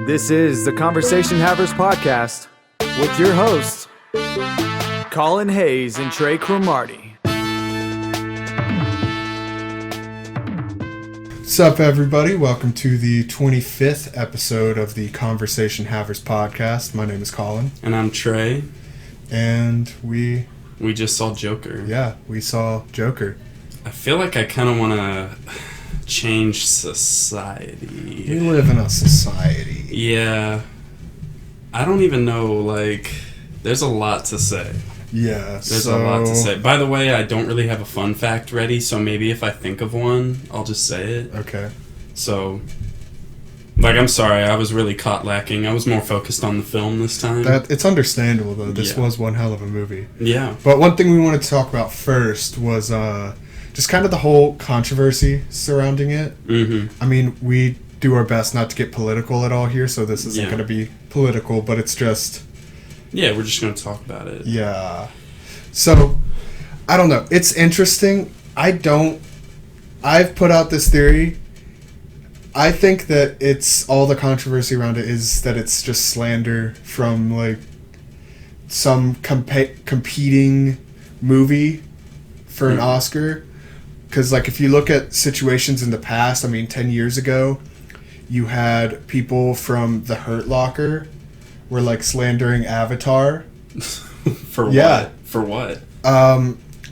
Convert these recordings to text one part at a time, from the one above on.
This is the Conversation Havers podcast with your hosts, Collin Hayes and Trey Cromartie. What's up, everybody? Welcome to the 25th episode of the Conversation Havers podcast. My name is Collin. And I'm Trey. And we just saw Joker. Yeah, we saw Joker. I feel like I kind of want to change society. We live in a society. Yeah. I don't even know, there's a lot to say. Yeah, There's a lot to say. By the way, I don't really have a fun fact ready, so maybe if I think of one, I'll just say it. Okay. So, I'm sorry, I was really caught lacking. I was more focused on the film this time. It's understandable, though. This was one hell of a movie. Yeah. But one thing we wanted to talk about first was just kind of the whole controversy surrounding it. Mm-hmm. I mean, we do our best not to get political at all here, so this isn't going to be political, but it's just... Yeah, we're just going to talk about it. Yeah. So, I don't know. It's interesting. I've put out this theory. I think that it's all the controversy around it is that it's just slander from, some competing movie for an Oscar. Because, if you look at situations in the past, 10 years ago, you had people from The Hurt Locker were, slandering Avatar. For what? For what?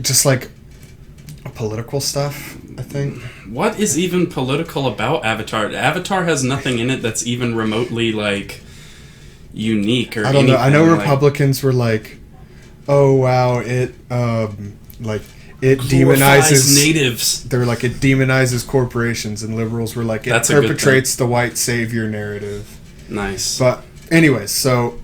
Just, political stuff, I think. What is even political about Avatar? Avatar has nothing in it that's even remotely, unique or anything. I don't know. I know Republicans were oh, wow, it demonizes natives. They were it demonizes corporations, and liberals were it perpetrates the white savior narrative. Nice. But anyways, so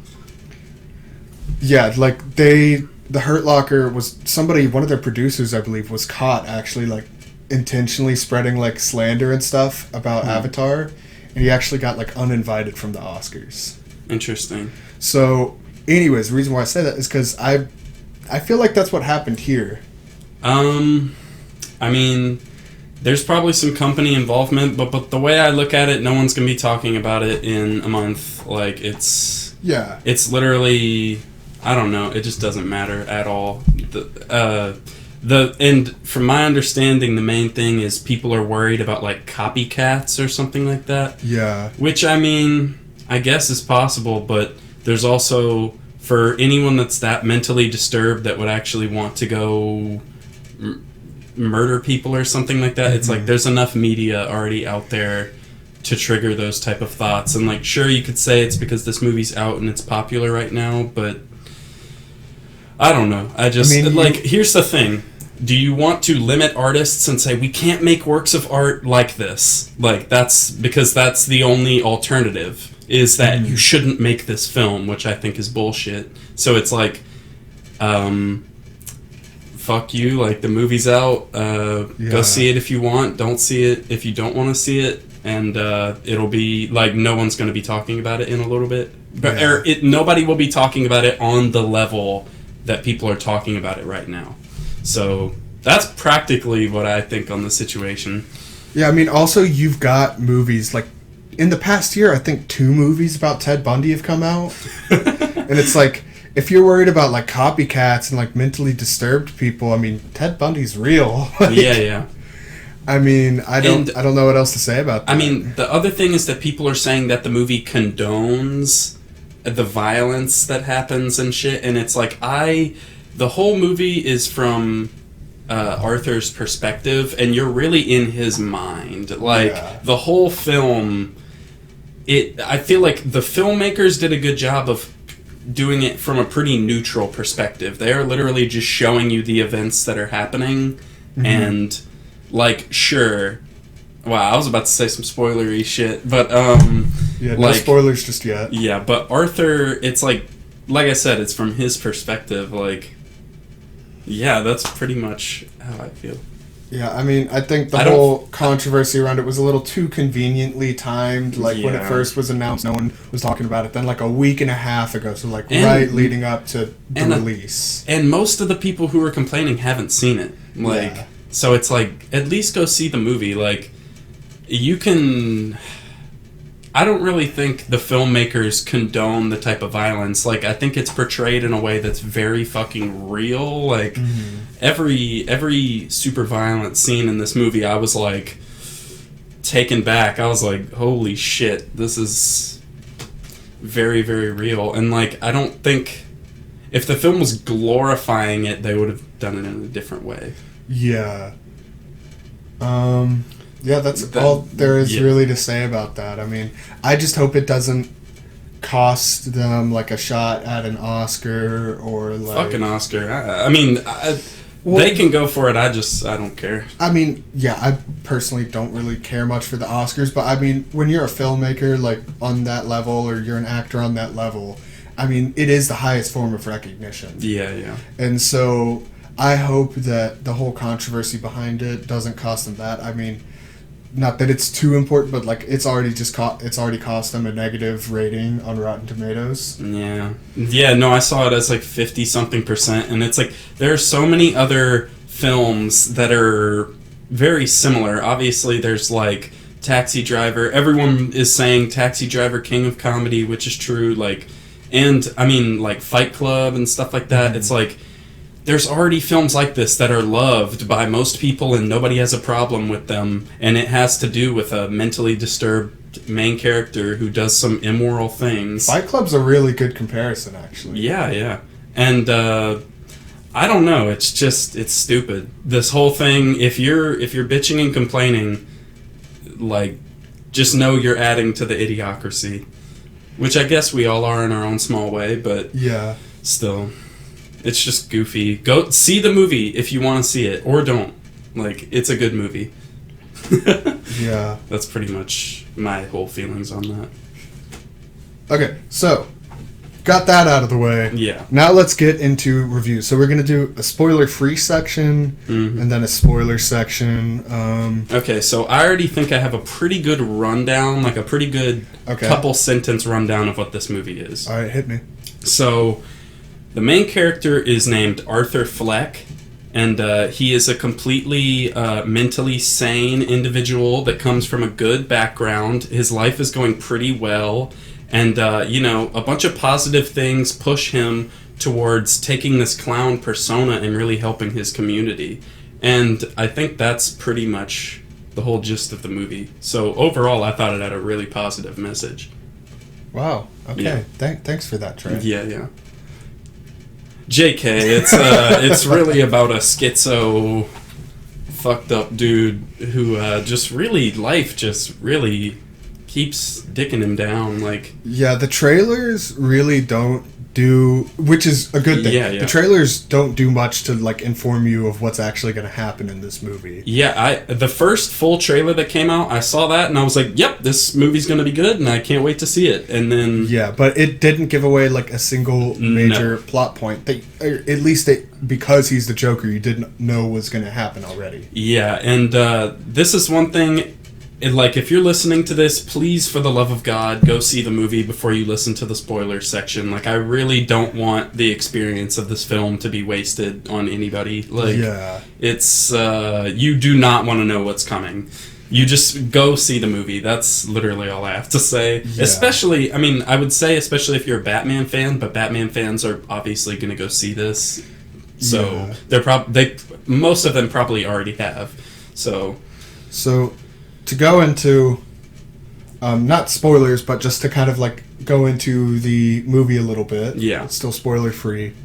yeah, the Hurt Locker was one of their producers, I believe, was caught actually intentionally spreading slander and stuff about Avatar, and he actually got uninvited from the Oscars. Interesting. So anyways, the reason why I say that is because I feel like that's what happened here. There's probably some company involvement, but the way I look at it, no one's gonna be talking about it in a month. It's literally, I don't know, it just doesn't matter at all. And from my understanding, the main thing is people are worried about copycats or something like that. Yeah. Which I guess is possible, but there's also, for anyone that's that mentally disturbed that would actually want to go murder people or something like that, it's there's enough media already out there to trigger those type of thoughts. And sure, you could say it's because this movie's out and it's popular right now, but I don't know. Here's the thing. Do you want to limit artists and say we can't make works of art like this? That's because that's the only alternative, is that you shouldn't make this film, which I think is bullshit. So it's fuck you, the movie's out, go see it if you want, don't see it if you don't want to see it, and it'll be no one's going to be talking about it in a little bit, nobody will be talking about it on the level that people are talking about it right now. So that's practically what I think on the situation. Yeah, also you've got movies in the past year, I think 2 movies about Ted Bundy have come out. And it's if you're worried about copycats and mentally disturbed people, Ted Bundy's real. Yeah. I don't know what else to say about that. The other thing is that people are saying that the movie condones the violence that happens and shit, and it's the whole movie is from Arthur's perspective, and you're really in his mind. The whole film, I feel like the filmmakers did a good job of doing it from a pretty neutral perspective. They are literally just showing you the events that are happening, and sure. Wow, I was about to say some spoilery shit, but no spoilers just yet. Yeah, but Arthur, it's like I said, it's from his perspective. Yeah, that's pretty much how I feel. Yeah, I think the whole controversy around it was a little too conveniently timed. When it first was announced, no one was talking about it. Then, a week and a half ago, so right leading up to the release. And most of the people who were complaining haven't seen it. So it's at least go see the movie. You can... I don't really think the filmmakers condone the type of violence. Like, I think it's portrayed in a way that's very fucking real. Like, every super violent scene in this movie, I was, like, taken back. I was like, holy shit, this is very, very real. And, like, I don't think... If the film was glorifying it, they would have done it in a different way. Yeah. Yeah, that's all there is really to say about that. I mean, I just hope it doesn't cost them, like, a shot at an Oscar or, like... Fuck an Oscar. I mean, they can go for it. I don't care. I mean, yeah, I personally don't really care much for the Oscars, but, I mean, when you're a filmmaker, like, on that level, or you're an actor on that level, I mean, it is the highest form of recognition. Yeah, yeah. And so, I hope that the whole controversy behind it doesn't cost them that. I mean... Not that it's too important, but like it's already cost them a negative rating on Rotten Tomatoes. Yeah. No, I saw it as like 50-something%, and it's like there are so many other films that are very similar. Obviously, there's like Taxi Driver. Everyone is saying Taxi Driver, king of comedy, which is true. Like, and I mean like Fight Club and stuff like that. It's like. There's already films like this that are loved by most people and nobody has a problem with them, and it has to do with a mentally disturbed main character who does some immoral things. Fight Club's a really good comparison, actually. Yeah. And I don't know, it's stupid. This whole thing, if you're bitching and complaining, like, just know you're adding to the idiocracy, which I guess we all are in our own small way, but yeah, still... It's just goofy. Go see the movie if you want to see it, or don't. Like, it's a good movie. Yeah. That's pretty much my whole feelings on that. Okay, so, got that out of the way. Yeah. Now let's get into reviews. So we're going to do a spoiler-free section, and then a spoiler section. Okay, so I already think I have a pretty good rundown, like a pretty good couple-sentence rundown of what this movie is. All right, hit me. So... The main character is named Arthur Fleck, and he is a completely mentally sane individual that comes from a good background. His life is going pretty well, and, a bunch of positive things push him towards taking this clown persona and really helping his community. And I think that's pretty much the whole gist of the movie. So overall, I thought it had a really positive message. Wow, okay. Yeah. Thanks for that, Trey. Yeah. JK, it's really about a schizo, fucked up dude who life just really keeps dicking him down. Like, yeah, the trailers really don't do, which is a good thing. Yeah. The trailers don't do much to like inform you of what's actually going to happen in this movie. Yeah, the first full trailer that came out, I saw that and I was like, yep, this movie's going to be good and I can't wait to see it. And then yeah, but it didn't give away like a single major plot point. At least because he's the Joker, you didn't know was going to happen already. Yeah, and this is one thing. Like, if you're listening to this, please, for the love of God, go see the movie before you listen to the spoiler section. Like, I really don't want the experience of this film to be wasted on anybody. Like, yeah. It's, you do not want to know what's coming. You just go see the movie. That's literally all I have to say. Yeah. Especially, I mean, I would say especially if you're a Batman fan, but Batman fans are obviously going to go see this. So, yeah. Most of them probably already have. So... To go into, not spoilers, but just to kind of like go into the movie a little bit. Yeah. It's still spoiler free.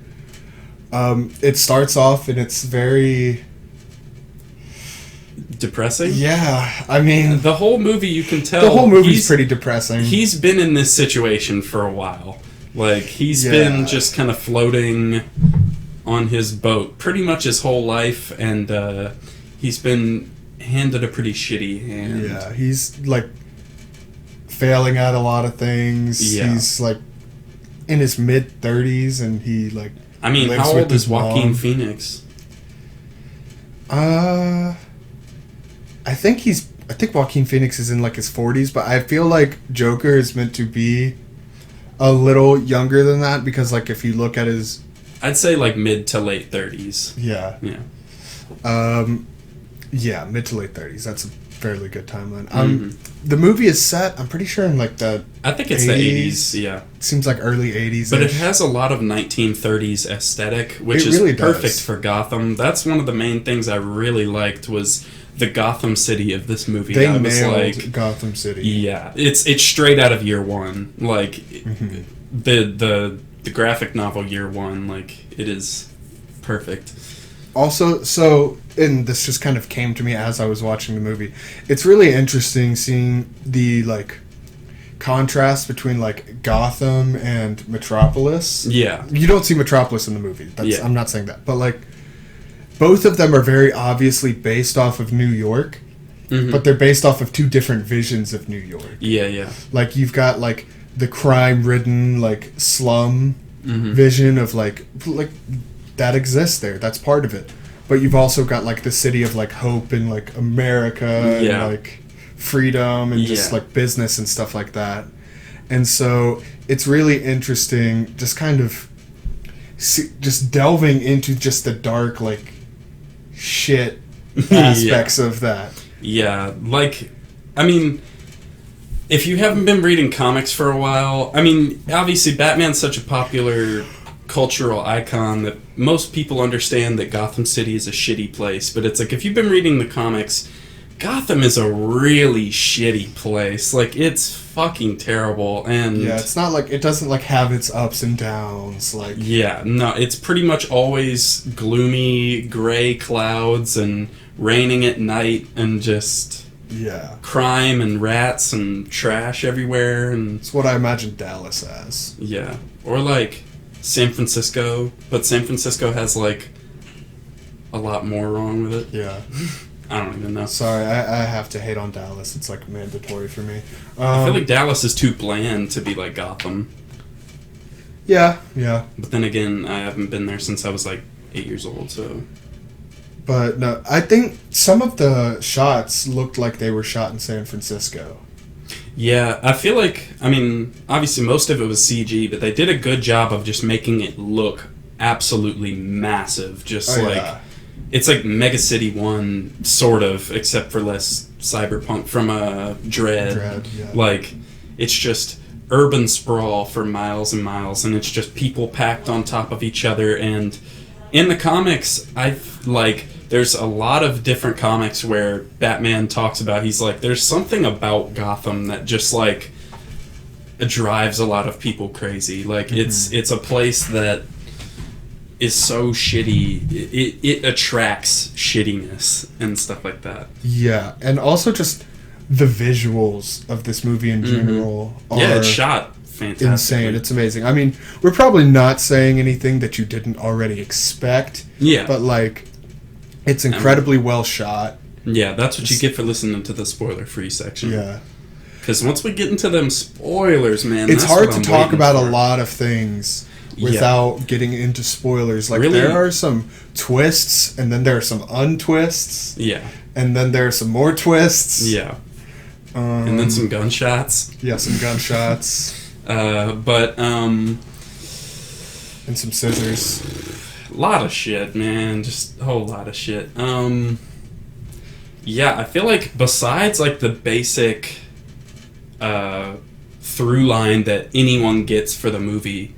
It starts off and it's very... depressing? Yeah, I mean... The whole movie, you can tell... The whole movie's pretty depressing. He's been in this situation for a while. Like, he's been just kind of floating on his boat pretty much his whole life, and he's been... handed a pretty shitty hand. Yeah, he's like failing at a lot of things. Yeah. He's like in his mid-30s and he like I mean, lives how with old is his Joaquin mom. Phoenix? I think Joaquin Phoenix is in like his 40s, but I feel like Joker is meant to be a little younger than that because like if you look at his I'd say like mid to late 30s. Yeah. Yeah. Yeah, mid to late 30s. That's a fairly good timeline. The movie is set, I'm pretty sure, in like the I think it's the 80s, yeah. Seems like early 80s. But it has a lot of 1930s aesthetic, which is really perfect does. for Gotham. That's one of the main things I really liked was the Gotham City of this movie. They I was nailed like, Gotham City. yeah, it's straight out of Year One. Like the graphic novel Year One, like it is perfect. Also, and this just kind of came to me as I was watching the movie. It's really interesting seeing the like contrast between like Gotham and Metropolis. Yeah. You don't see Metropolis in the movie. Yeah. I'm not saying that, but like both of them are very obviously based off of New York, but they're based off of two different visions of New York. Yeah, yeah. Like you've got like the crime-ridden like slum vision of like that exists there. That's part of it. But you've also got like the city of like hope and like America and like freedom and just like business and stuff like that. And so it's really interesting just kind of just delving into just the dark like shit aspects of that. Yeah, like, I mean, if you haven't been reading comics for a while, I mean, obviously Batman's such a popular cultural icon that most people understand that Gotham City is a shitty place, but it's like, if you've been reading the comics, Gotham is a really shitty place. Like, it's fucking terrible, and... Yeah, it's not like... It doesn't, like, have its ups and downs, like... Yeah, no, it's pretty much always gloomy, gray clouds, and raining at night, and just... Yeah. Crime and rats and trash everywhere, and... It's what I imagine Dallas as. Yeah. Or, like, San Francisco, but San Francisco has, like, a lot more wrong with it. Yeah. I don't even know. Sorry, I have to hate on Dallas. It's like mandatory for me. I feel like Dallas is too bland to be like Gotham. Yeah. But then again, I haven't been there since I was like 8 years old, so... But no, I think some of the shots looked like they were shot in San Francisco. Yeah, I feel like, I mean, obviously most of it was CG, but they did a good job of just making it look absolutely massive. Just Yeah. It's like Mega City 1, sort of, except for less cyberpunk from Dread. Yeah. Like, it's just urban sprawl for miles and miles, and it's just people packed on top of each other. And in the comics, there's a lot of different comics where Batman talks about, he's like, there's something about Gotham that just, like, drives a lot of people crazy. Like, it's a place that is so shitty, it attracts shittiness and stuff like that. Yeah, and also just the visuals of this movie in general are it's shot fantastically. insane. It's amazing. I mean, we're probably not saying anything that you didn't already expect. Yeah. But, like, it's incredibly well shot. Yeah, that's what you get for listening to the spoiler-free section. Yeah. Because once we get into them spoilers, man, It's that's hard what to I'm talk waiting about for. a lot of things without getting into spoilers. Like, Really? there are some twists, and then there are some untwists, Yeah. and then there are some more twists. Yeah. And then some gunshots. Yeah, some gunshots. And some scissors. a lot of shit, man. Just a whole lot of shit. Yeah, I feel like besides, like, the basic through line that anyone gets for the movie,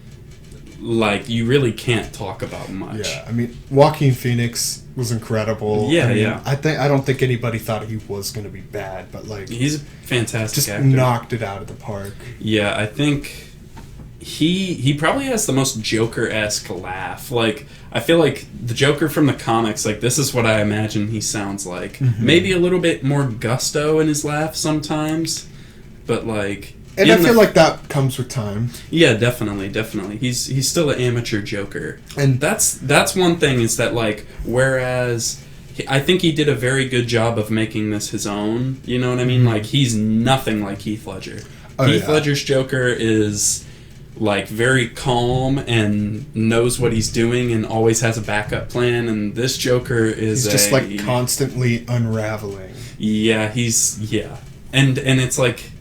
like, you really can't talk about much. Yeah, I mean, Joaquin Phoenix was incredible. Yeah, I mean, yeah. I don't think anybody thought he was going to be bad, but, like, He's a fantastic just actor. knocked it out of the park. Yeah, I think he probably has the most Joker-esque laugh. Like, I feel like the Joker from the comics, like, this is what I imagine he sounds like. Maybe a little bit more gusto in his laugh sometimes, but, like... And I feel like that comes with time. Yeah, definitely. He's still an amateur Joker. And That's one thing, is that, like, whereas... I think he did a very good job of making this his own, you know what I mean? Like, he's nothing like Heath Ledger. Heath Ledger's Joker is... like, very calm and knows what he's doing and always has a backup plan, and this Joker is he's just, like, constantly unraveling. Yeah, and it's like,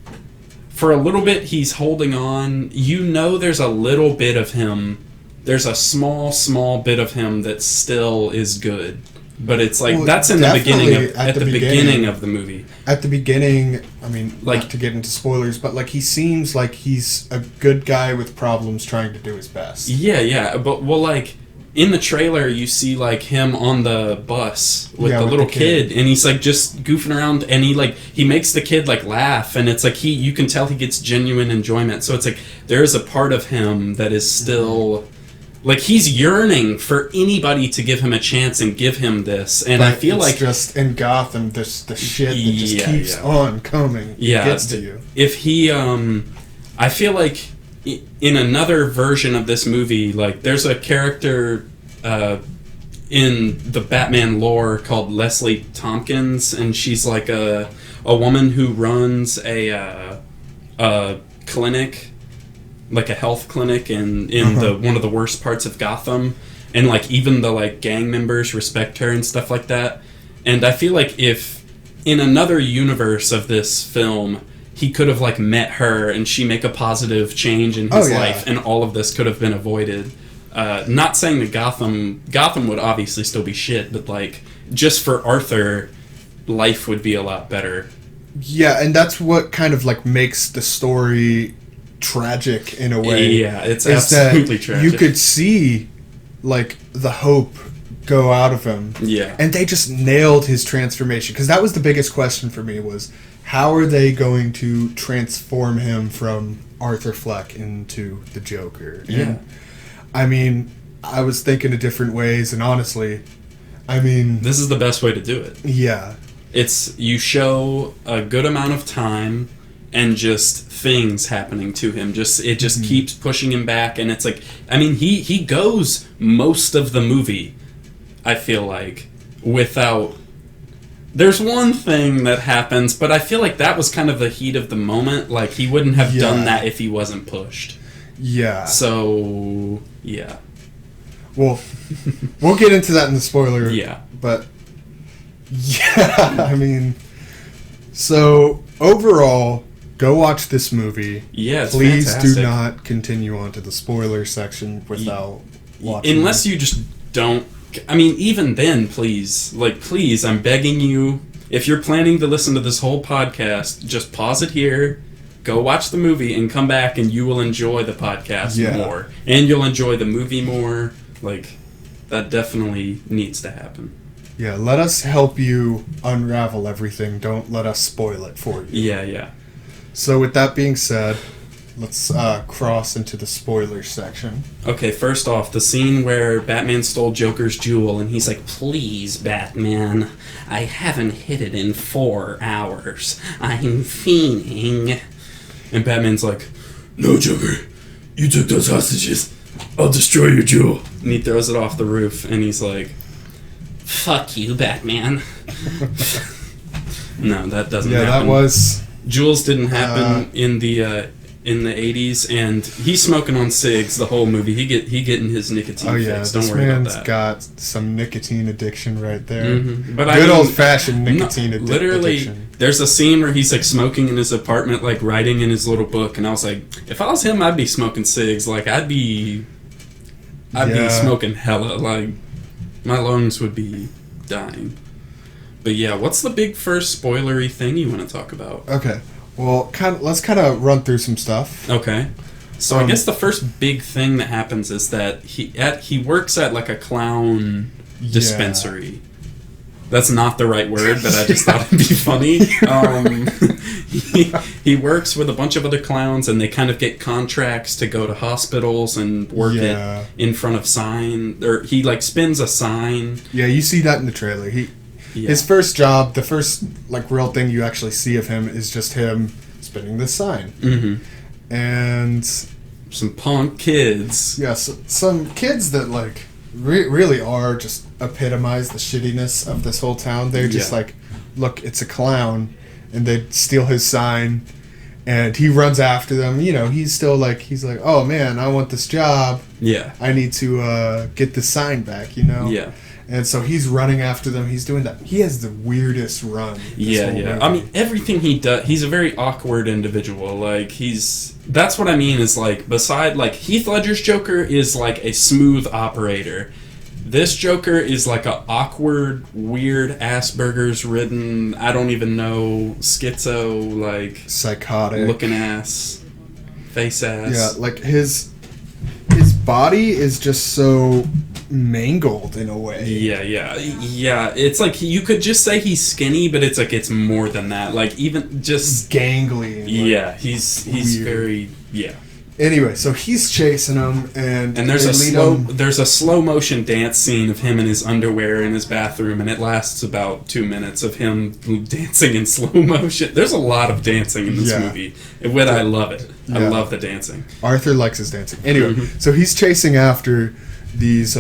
for a little bit he's holding on, there's a little bit of him, there's a small bit of him that still is good, But it's like, Well, that's in the beginning of, at the beginning of the movie. At the beginning, I mean, Like- not to get into spoilers, but like he seems like he's a good guy with problems trying to do his best. Yeah, but, well, like, in the trailer, you see, like, him on the bus with the little kid, and he's, like, just goofing around, and he makes the kid, like, laugh, and it's, like, you can tell he gets genuine enjoyment, so it's, like, there is a part of him that is still, like, he's yearning for anybody to give him a chance and give him this, and But I feel it's like... just in Gotham, the shit that just keeps on coming. Yeah, Gets to you. If he, I feel like in another version of this movie, like, there's a character in the Batman lore called Leslie Tompkins, and she's like a woman who runs a clinic, like a health clinic in the one of the worst parts of Gotham, and like even the like gang members respect her and stuff like that. And I feel like if in another universe of this film, he could have like met her and she make a positive change in his life, and all of this could have been avoided. Not saying that Gotham would obviously still be shit, but like just for Arthur, life would be a lot better. Yeah, and that's what kind of like makes the story tragic in a way. Yeah, it's absolutely tragic. You could see like the hope go out of him. Yeah. And they just nailed his transformation, because that was the biggest question for me, was how are they going to transform him from Arthur Fleck into the Joker? Yeah. And, I mean, I was thinking of different ways, and honestly, I mean... This is the best way to do it. Yeah. It's, you show a good amount of time and just things happening to him. It just keeps pushing him back, and it's like, I mean, he goes most of the movie, I feel like, without... There's one thing that happens, but I feel like that was kind of the heat of the moment. Like, he wouldn't have done that if he wasn't pushed. Yeah. So, yeah. Well, we'll get into that in the spoiler. Yeah. But, yeah, I mean... So, overall, go watch this movie. Yeah, it's Please fantastic. do not continue on to the spoiler section without watching. Unless you just don't... I mean, even then, please, I'm begging you, if you're planning to listen to this whole podcast, just pause it here, go watch the movie, and come back, and you will enjoy the podcast more. And you'll enjoy the movie more. Like, that definitely needs to happen. Yeah, let us help you unravel everything. Don't let us spoil it for you. Yeah. So with that being said, let's cross into the spoiler section. Okay, first off, the scene where Batman stole Joker's jewel, and he's like, "Please, Batman, I haven't hit it in 4 hours. I'm fiending." And Batman's like, "No, Joker, you took those hostages. I'll destroy your jewel." And he throws it off the roof, and he's like, "Fuck you, Batman." No, that doesn't happen. Yeah, that was... Jewels didn't happen in the 80s, and he's smoking on cigs the whole movie. He getting his nicotine fix. Don't worry about that. This man's got some nicotine addiction right there. But Good old-fashioned nicotine addiction. Literally, there's a scene where he's like smoking in his apartment, like writing in his little book, and I was like, if I was him, I'd be smoking cigs. Like, I'd be smoking hella. Like, my lungs would be dying. But yeah, what's the big first spoilery thing you want to talk about? Okay. Well, let's kind of run through some stuff. Okay. So I guess the first big thing that happens is that he works at like a clown dispensary. That's not the right word, but I just thought it'd be funny. He works with a bunch of other clowns, and they kind of get contracts to go to hospitals and work it in front of sign. Or he like spins a sign. Yeah, you see that in the trailer. His first job, the first like real thing you actually see of him is just him spinning this sign. Mm-hmm. And some punk kids. Yeah, some kids that like really are just epitomize the shittiness of this whole town. They're just like, look, it's a clown, and they steal his sign, and he runs after them. You know, he's like, oh man, I want this job. Yeah, I need to get the sign back. You know. Yeah. And so he's running after them. He's doing that. He has the weirdest run. Yeah. I mean, everything he does, he's a very awkward individual. Like, that's what I mean is, like, beside, like, Heath Ledger's Joker is, like, a smooth operator. This Joker is like a awkward, weird, Asperger's ridden, I don't even know, schizo, like psychotic looking ass, face ass. Yeah, like his body is just so mangled in a way. Yeah. It's like you could just say he's skinny, but it's like it's more than that. Like even just gangly. Yeah, he's very Anyway, so he's chasing him, and there's a slow motion dance scene of him in his underwear in his bathroom, and it lasts about 2 minutes of him dancing in slow motion. There's a lot of dancing in this movie, and I love it. I love the dancing. Arthur likes his dancing. Anyway, so he's chasing after these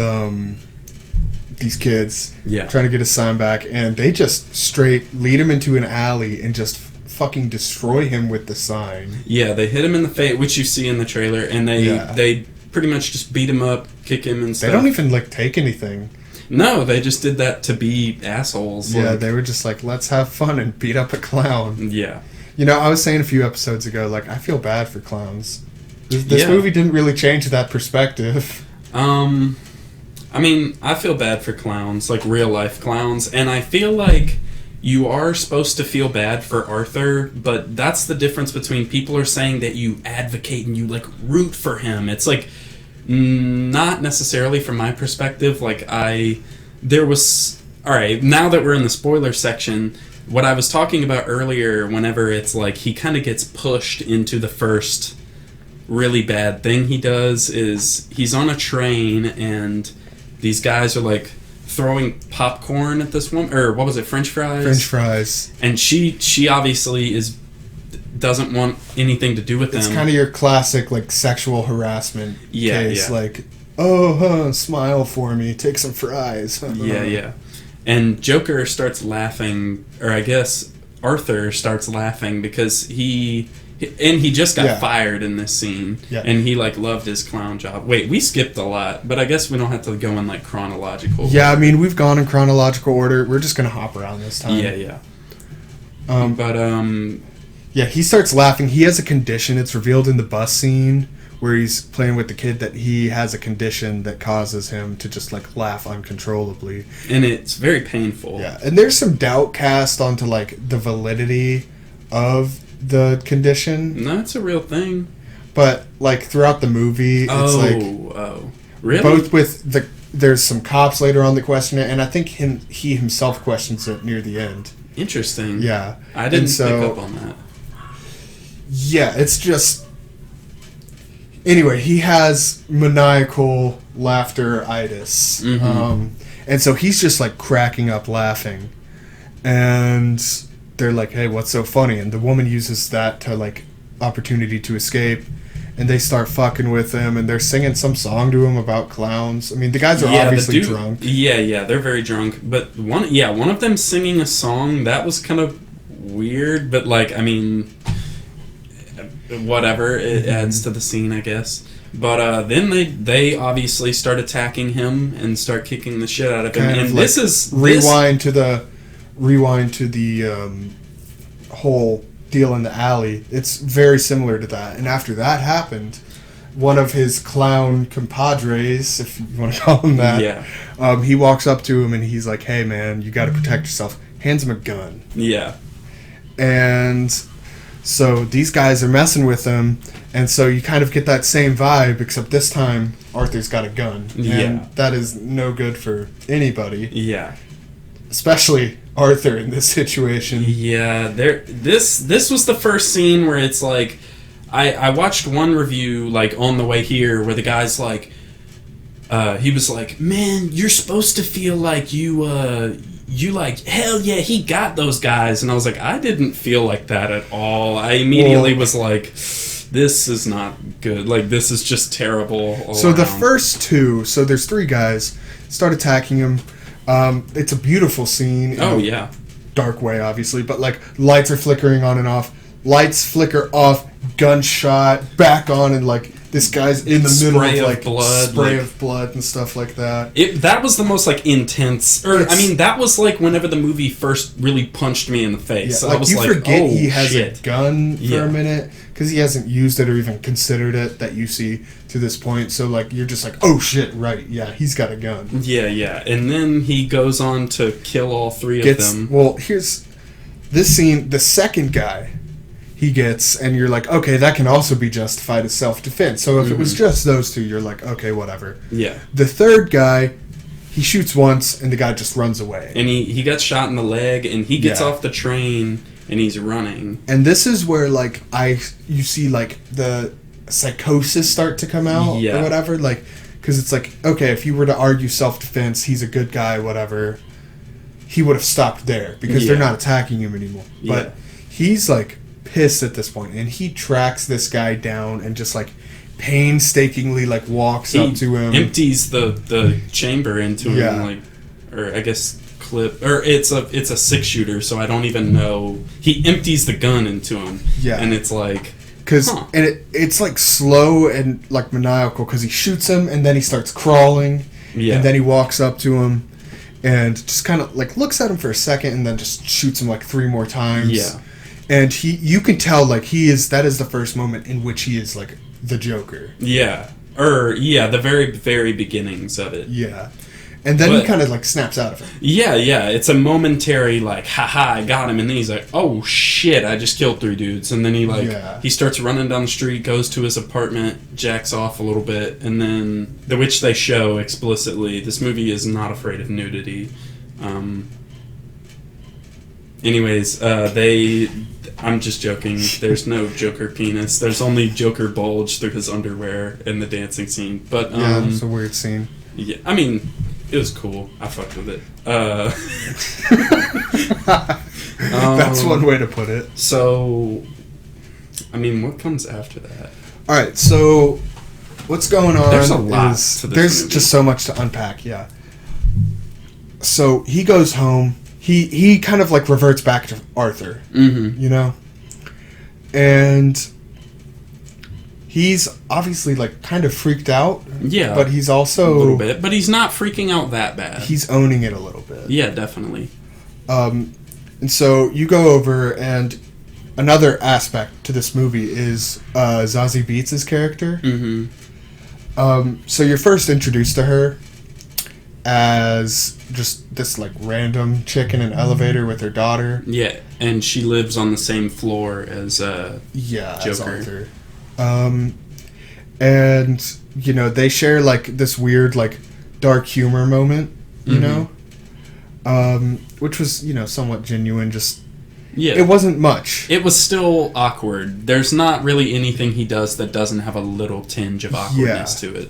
kids, trying to get his sign back, and they just straight lead him into an alley and just fucking destroy him with the sign. Yeah, they hit him in the face, which you see in the trailer, and they pretty much just beat him up, kick him and stuff. They don't even take anything. No, they just did that to be assholes. Yeah, they were just like, let's have fun and beat up a clown. Yeah. I was saying a few episodes ago, I feel bad for clowns. This movie didn't really change that perspective. I mean, I feel bad for clowns, like real life clowns, and I feel like you are supposed to feel bad for Arthur, but that's the difference between people are saying that you advocate and you root for him. It's not necessarily from my perspective. Alright, now that we're in the spoiler section, what I was talking about earlier, whenever it's he kind of gets pushed into the first really bad thing he does, is he's on a train and these guys are throwing popcorn at this woman, or what was it, French fries? And she obviously doesn't want anything to do with them. It's kind of your classic sexual harassment case. Yeah. Smile for me, take some fries. Yeah. And Joker starts laughing, or I guess Arthur starts laughing because he just got fired in this scene, and he loved his clown job. Wait, we skipped a lot, but I guess we don't have to go in chronological. Yeah, I mean, we've gone in chronological order. We're just gonna hop around this time. Yeah. He starts laughing. He has a condition. It's revealed in the bus scene where he's playing with the kid that he has a condition that causes him to just laugh uncontrollably, and it's very painful. Yeah, and there's some doubt cast onto the validity of the condition. No, it's a real thing. But throughout the movie, it's really? Both with there's some cops later on that question it, and I think he himself questions it near the end. Interesting. Yeah, I didn't pick up on that. Yeah, it's just. Anyway, he has maniacal laughter-itis. Mm-hmm. And so he's just cracking up laughing, and they're like, hey, what's so funny? And the woman uses that to opportunity to escape, and they start fucking with him, and they're singing some song to him about clowns. I mean, the guys are obviously drunk. Yeah, they're very drunk. But one of them singing a song, that was kind of weird, but I mean, whatever, it adds to the scene, I guess. But then they obviously start attacking him and start kicking the shit out of him. And this is rewind to the whole deal in the alley. It's very similar to that. And after that happened, one of his clown compadres, if you want to call him that, he walks up to him and he's like, hey man, you got to protect yourself. Hands him a gun. Yeah. And so these guys are messing with him, and so you kind of get that same vibe, except this time Arthur's got a gun. And that is no good for anybody. Yeah. Especially Arthur in this situation. Yeah, this was the first scene where it's I watched one review on the way here where the guy's he was like, man, you're supposed to feel like you hell yeah, he got those guys. And I was like, I didn't feel like that at all. I immediately was like, this is not good. This is just terrible all So around. the first two, so there's three guys, start attacking him. It's a beautiful scene. Yeah. Dark way, obviously, but lights are flickering on and off. Lights flicker off, gunshot, back on, and this guy's in the middle Spray of of like blood, spray like- of blood and stuff like that. That was the most like intense, that was like whenever the movie first really punched me in the face. Yeah, I was you like, forget oh he has shit. a gun for Yeah. a minute because he hasn't used it or even considered it that you see to this point. So like you're just like, oh shit, right? Yeah, he's got a gun. Yeah, and then he goes on to kill all three of them. Well, here's this scene. The second guy he gets, and you're like, okay, that can also be justified as self-defense. So if it was just those two, you're like, okay, whatever. Yeah. The third guy, he shoots once, and the guy just runs away. And he got shot in the leg, and he gets Yeah. off the train, and he's running. And this is where like you see like the psychosis start to come out Yeah. or whatever, like because it's like, okay, if you were to argue self-defense, he's a good guy, whatever, he would have stopped there because they're Yeah. not attacking him anymore. But he's like pissed at this point, and he tracks this guy down and just like painstakingly like walks He up to him. empties the chamber into him, Yeah. like, or I guess clip, or it's a 6-shooter, so I don't even know. He empties the gun into him, Yeah. and it's like, Cause Huh. and it's like slow and like maniacal because he shoots him and then he starts crawling, yeah, and then he walks up to him and just kind of like looks at him for a second and then just shoots him like 3 more times. yeah, And you can tell like that is the first moment in which he is like the Joker. yeah, the very very beginnings of it. Yeah. And then he But- kind of like snaps out of it. Yeah, it's a momentary like, haha, I got him, and then he's like, oh shit, I just killed 3 dudes, and then he like he starts running down the street, goes to his apartment, jacks off a little bit, and then which they show explicitly. This movie is not afraid of nudity. Anyways, I'm just joking. There's no Joker penis. There's only Joker bulge through his underwear in the dancing scene. But Yeah, it's a weird scene. yeah, I mean, it was cool. I fucked with it. That's one way to put it. So, I mean, what comes after that? All right, so what's going on? There's a lot to this there's movie. just so much to unpack. Yeah. So he goes home. He kind of like reverts back to Arthur. Mm-hmm. You know, and he's obviously like kind of freaked out. Yeah, But he's also a little bit. But he's not freaking out that bad. He's owning it a little bit. Yeah, definitely. And so you go over, and another aspect to this movie is Zazie Beetz' character. Mm-hmm. So you're first introduced to her as just this like random chick in an elevator with her daughter. Yeah, and she lives on the same floor as Yeah, as Joker. Arthur. And you know they share like this weird like dark humor moment, you know, which was somewhat genuine. Just yeah. it wasn't much. It was still awkward. There's not really anything he does that doesn't have a little tinge of awkwardness to it.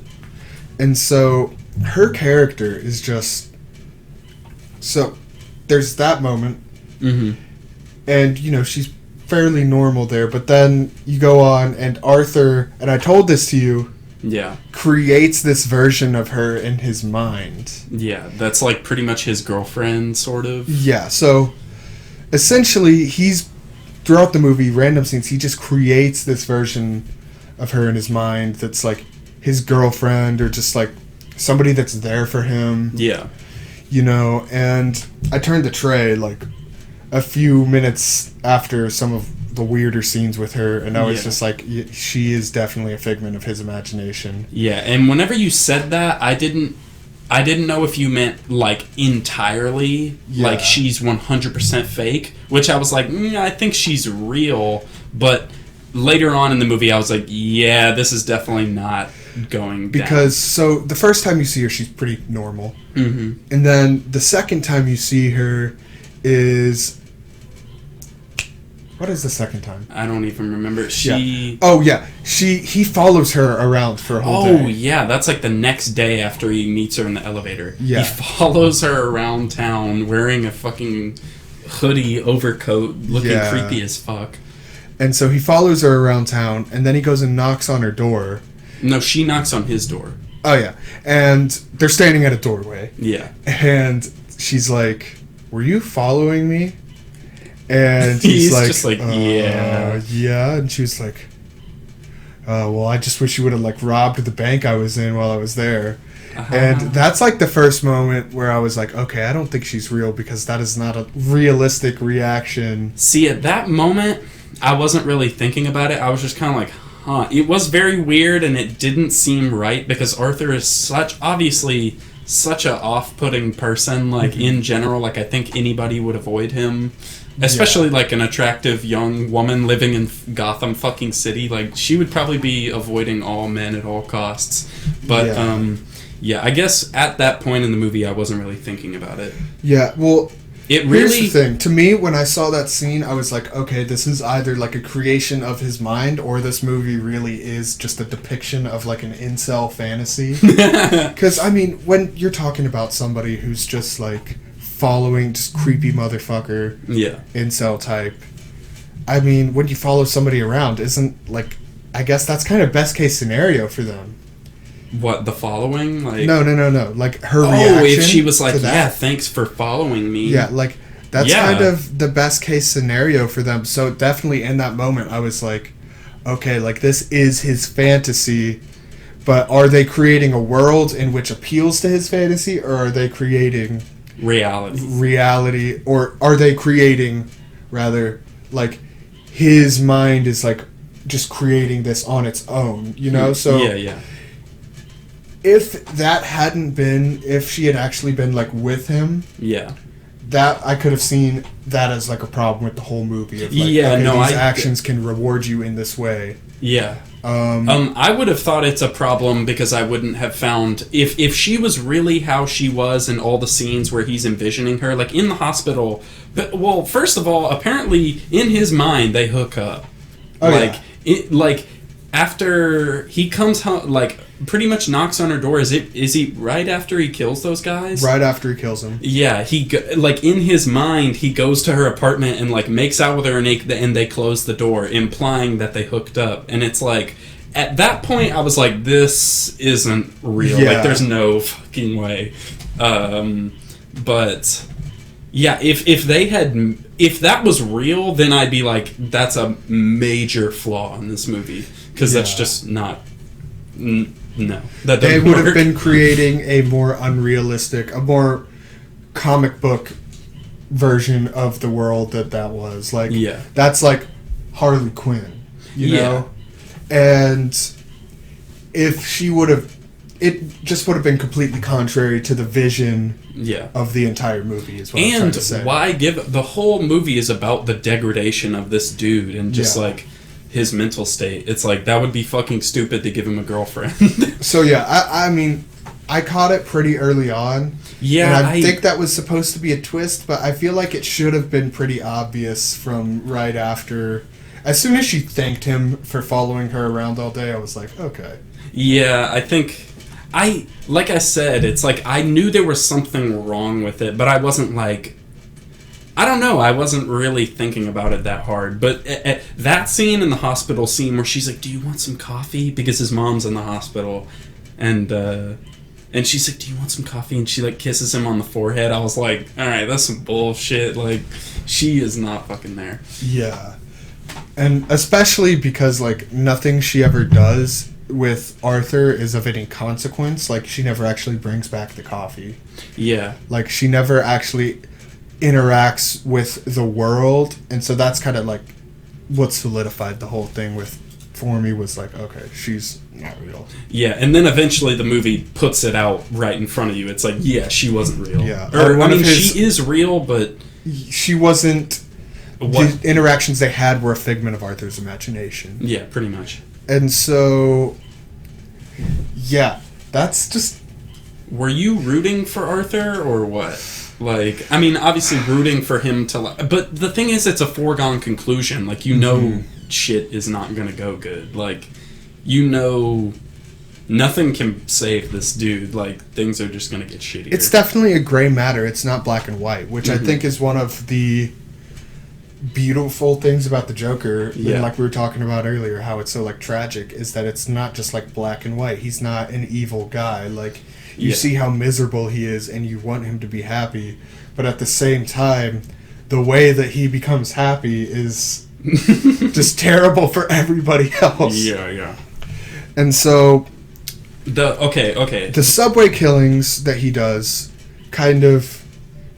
And so her character is just so there's that moment, Mm-hmm. and she's fairly normal there. But then you go on, and Arthur, and I told this to you, Yeah. creates this version of her in his mind. Yeah, that's like pretty much his girlfriend, sort of. Yeah, so essentially he's throughout the movie, random scenes, he just creates this version of her in his mind that's like his girlfriend or just like somebody that's there for him. Yeah. And I turned to Trey like a few minutes after some of the weirder scenes with her, and I was just like, she is definitely a figment of his imagination. Yeah, and whenever you said that, I didn't know if you meant like entirely, like she's 100% fake, which I was like, I think she's real, but later on in the movie I was like, yeah, this is definitely not going because so the first time you see her, she's pretty normal. Mm-hmm. And then the second time you see her is... What is the second time? I don't even remember. He follows her around for a whole day. Oh, yeah, that's like the next day after he meets her in the elevator. Yeah. He follows her around town wearing a fucking hoodie overcoat, looking creepy as fuck. And so he follows her around town, and then he goes and knocks on her door. No, she knocks on his door. Oh, yeah. And they're standing at a doorway. Yeah. And she's like, were you following me? And he's like, just like, yeah. Yeah. And she was like, well, I just wish you would have like robbed the bank I was in while I was there. And that's like the first moment where I was like, okay, I don't think she's real, because that is not a realistic reaction. See, at that moment, I wasn't really thinking about it. I was just kind of like, huh. It was very weird, and it didn't seem right, because Arthur is obviously such a off-putting person, like, in general. Like, I think anybody would avoid him. Especially, like, an attractive young woman living in Gotham fucking City. Like, she would probably be avoiding all men at all costs. But, yeah, I guess at that point in the movie, I wasn't really thinking about it. Yeah, well, it really... here's the thing. To me, when I saw that scene, I was like, okay, this is either like a creation of his mind, or this movie really is just a depiction of like an incel fantasy. Because, I mean, when you're talking about somebody who's just like following just creepy motherfucker, incel type, I mean, when you follow somebody around, isn't like, I guess that's kind of best case scenario for them. What, the following? Like, no. Like, her reaction. Oh, if she was like, yeah, thanks for following me. Yeah, like, that's kind of the best case scenario for them. So, definitely in that moment, I was like, okay, like, this is his fantasy, but are they creating a world in which appeals to his fantasy, or are they creating... reality, or are they creating, rather, like, his mind is, like, just creating this on its own, you know? So... Yeah. If that hadn't been, if she had actually been, like, with him, that I could have seen that as, like, a problem with the whole movie. Of, like, these actions can reward you in this way. Yeah. I would have thought it's a problem, because I wouldn't have found... If she was really how she was in all the scenes where he's envisioning her, like, in the hospital... But, well, first of all, apparently, in his mind, they hook up. After he comes home, like... pretty much knocks on her door. Is he right after he kills those guys? Right after he kills them. Yeah, like, in his mind, he goes to her apartment and, like, makes out with her, and they close the door, implying that they hooked up. And it's like, at that point, I was like, this isn't real. Like, there's no fucking way. But yeah, if that was real, then I'd be like, that's a major flaw in this movie, because that's just not. No, that they would work. have been creating a more unrealistic, a more comic book version of the world that was. Like, that's like Harley Quinn, you know? And if she would have, it just would have been completely contrary to the vision of the entire movie, is what I'm trying to say. And why give, the whole movie is about the degradation of this dude, and just like his mental state. It's like, that would be fucking stupid to give him a girlfriend. So I mean, I caught it pretty early on. Yeah, and I think that was supposed to be a twist, but I feel like it should have been pretty obvious from right after. As soon as she thanked him for following her around all day, I was like, okay. Yeah, I think... like I said, it's like, I knew there was something wrong with it, but I wasn't like... I don't know, I wasn't really thinking about it that hard. But that scene in the hospital scene where she's like, do you want some coffee? Because his mom's in the hospital. And she's like, do you want some coffee? And she, like, kisses him on the forehead. I was like, alright, that's some bullshit. Like, she is not fucking there. Yeah. And especially because, like, nothing she ever does with Arthur is of any consequence. Like, she never actually brings back the coffee. Yeah. Like, she never actually interacts with the world, and so that's kind of like what solidified the whole thing for me was like, okay, she's not real. Yeah, and then eventually the movie puts it out right in front of you. It's like, yeah, she wasn't real. Yeah. She is real, but she wasn't. The interactions they had were a figment of Arthur's imagination. Yeah, pretty much. And so, yeah, that's just... Were you rooting for Arthur, or what? Like, I mean, obviously rooting for him to... But the thing is, it's a foregone conclusion. Like, you know shit is not going to go good. Like, you know nothing can save this dude. Like, things are just going to get shittier. It's definitely a gray matter. It's not black and white, which I think is one of the beautiful things about the Joker. And like we were talking about earlier, how it's so, like, tragic, is that it's not just, like, black and white. He's not an evil guy. Like... You see how miserable he is, and you want him to be happy. But at the same time, the way that he becomes happy is just terrible for everybody else. Yeah. And so Okay. the subway killings that he does kind of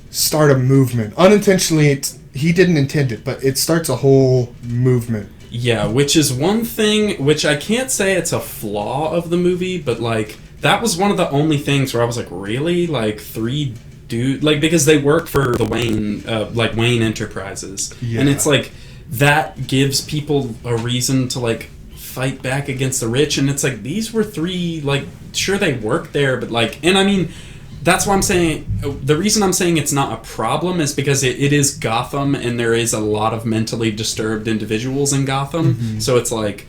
start a movement. Unintentionally, he didn't intend it, but it starts a whole movement. Yeah, which is one thing, which I can't say it's a flaw of the movie, but, like, that was one of the only things where I was like, really? Like, 3 dudes? Like, because they work for the Wayne Enterprises. Yeah. And it's like, that gives people a reason to, like, fight back against the rich, and it's like, these were 3, like, sure they worked there, but, like, and I mean, that's why I'm saying, the reason I'm saying it's not a problem is because it is Gotham, and there is a lot of mentally disturbed individuals in Gotham, so it's like,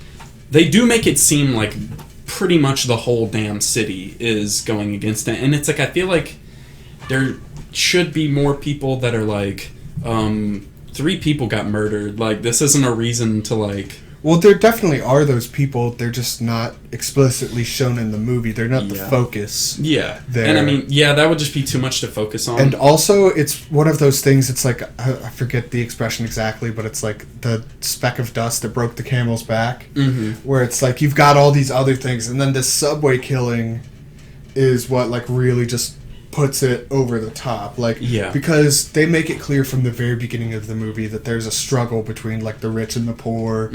they do make it seem like pretty much the whole damn city is going against it, and it's like, I feel like there should be more people that are like, 3 people got murdered, like, this isn't a reason to, like... Well, there definitely are those people. They're just not explicitly shown in the movie. They're not the focus. Yeah. There. And I mean, yeah, that would just be too much to focus on. And also, it's one of those things, it's like, I forget the expression exactly, but it's like the speck of dust that broke the camel's back. Mm-hmm. Where it's like, you've got all these other things, and then this subway killing is what, like, really just puts it over the top, like, because they make it clear from the very beginning of the movie that there's a struggle between, like, the rich and the poor,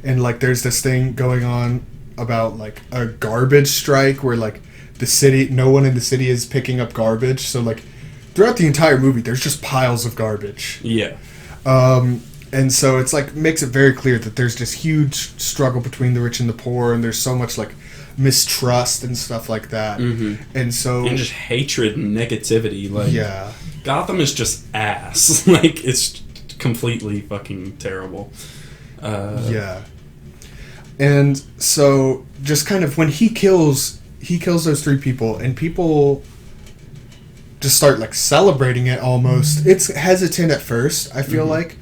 and, like, there's this thing going on about, like, a garbage strike where, like, no one in the city is picking up garbage, so, like, throughout the entire movie there's just piles of garbage. And so it's like, makes it very clear that there's this huge struggle between the rich and the poor, and there's so much, like, mistrust and stuff like that, and just hatred and negativity. Like, Gotham is just ass. Like, it's completely fucking terrible. And so just kind of when he kills those 3 people, and people just start, like, celebrating it almost. It's hesitant at first, I feel like,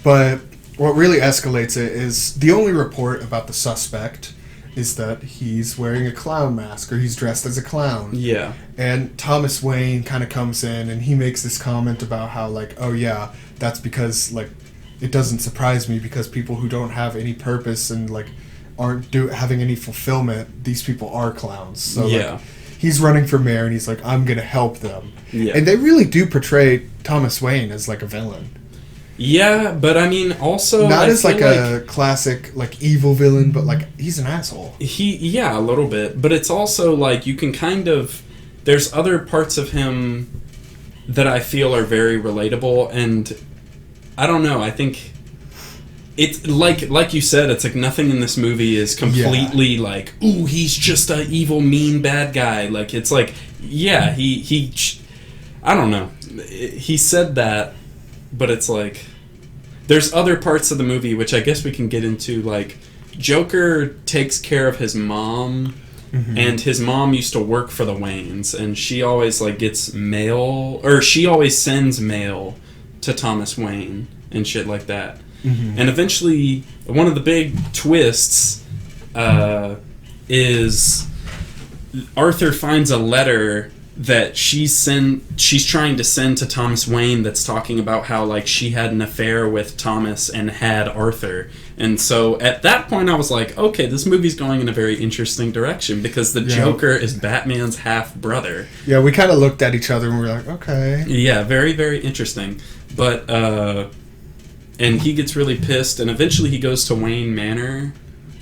but what really escalates it is the only report about the suspect is that he's wearing a clown mask, or he's dressed as a clown. Yeah. And Thomas Wayne kind of comes in, and he makes this comment about how, like, oh yeah, that's because, like, it doesn't surprise me, because people who don't have any purpose and, like, aren't having any fulfillment, these people are clowns. So, like, he's running for mayor, and he's like, I'm gonna help them. Yeah. And they really do portray Thomas Wayne as, like, a villain. Yeah, but I mean, also... Not as, like, a classic, like, evil villain, but, like, he's an asshole. Yeah, a little bit. But it's also, like, you can kind of... There's other parts of him that I feel are very relatable, and I don't know, I think... It's, like you said, it's like nothing in this movie is completely, like, ooh, he's just a evil, mean, bad guy. Like, it's like, yeah, he I don't know. He said that, but it's like... There's other parts of the movie, which I guess we can get into, like, Joker takes care of his mom, and his mom used to work for the Waynes, and she always, like, gets mail, or she always sends mail to Thomas Wayne and shit like that. And eventually, one of the big twists is Arthur finds a letter that she's trying to send to Thomas Wayne that's talking about how, like, she had an affair with Thomas and had Arthur. And so at that point I was like, okay, this movie's going in a very interesting direction, because the Joker is Batman's half-brother. Yeah, we kind of looked at each other and we were like, okay. Yeah, very, very interesting. But, and he gets really pissed, and eventually he goes to Wayne Manor.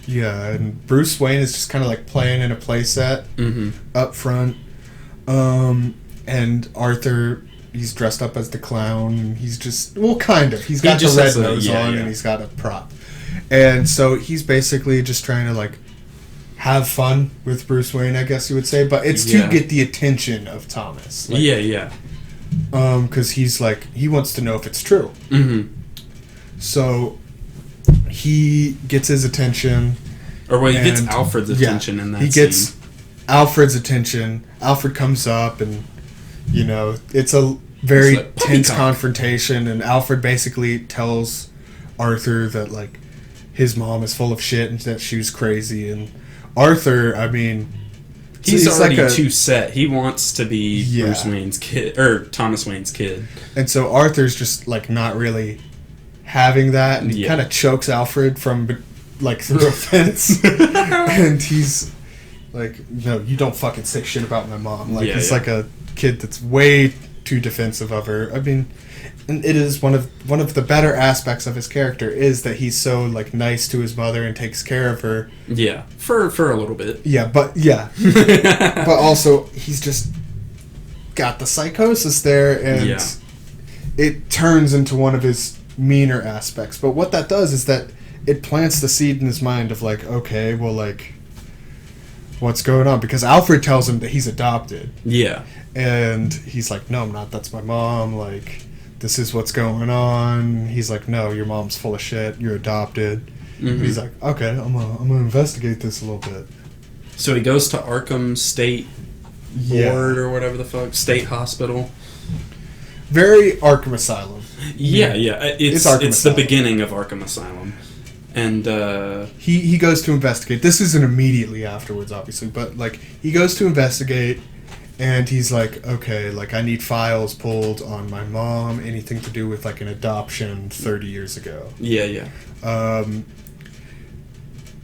Yeah, and Bruce Wayne is just kind of, like, playing in a playset up front. And Arthur, he's dressed up as the clown, and he's just, well, kind of. He's got the red nose on, and he's got a prop. And so he's basically just trying to, like, have fun with Bruce Wayne, I guess you would say, but it's to get the attention of Thomas. Like, because he's, like, he wants to know if it's true. So he gets his attention. Or, well, he gets Alfred's attention in that scene. He gets Alfred's attention. Alfred comes up, and, you know, it's a very tense confrontation, and Alfred basically tells Arthur that, like, his mom is full of shit and that she was crazy, and Arthur, I mean... He's already like too set. He wants to be Bruce Wayne's kid, or Thomas Wayne's kid. And so Arthur's just, like, not really having that, and he kind of chokes Alfred from like through a fence, and he's like, no, you don't fucking say shit about my mom. Like, he's like a kid that's way too defensive of her. I mean, and it is one of the better aspects of his character is that he's so like nice to his mother and takes care of her. Yeah, for a little bit. But also he's just got the psychosis there, and it turns into one of his meaner aspects. But what that does is that it plants the seed in his mind of like, okay, well, like, what's going on? Because Alfred tells him that he's adopted. Yeah. And he's like, no, I'm not. That's my mom. Like, this is what's going on. He's like, no, your mom's full of shit. You're adopted. Mm-hmm. He's like, okay, I'm gonna investigate this a little bit. So he goes to Arkham State Ward or whatever the fuck, State Hospital. Very Arkham Asylum. Yeah. It's the beginning of Arkham Asylum. And he goes to investigate. This isn't immediately afterwards, obviously, but like he goes to investigate, and he's like, okay, like I need files pulled on my mom, anything to do with like an adoption 30 years ago. Yeah.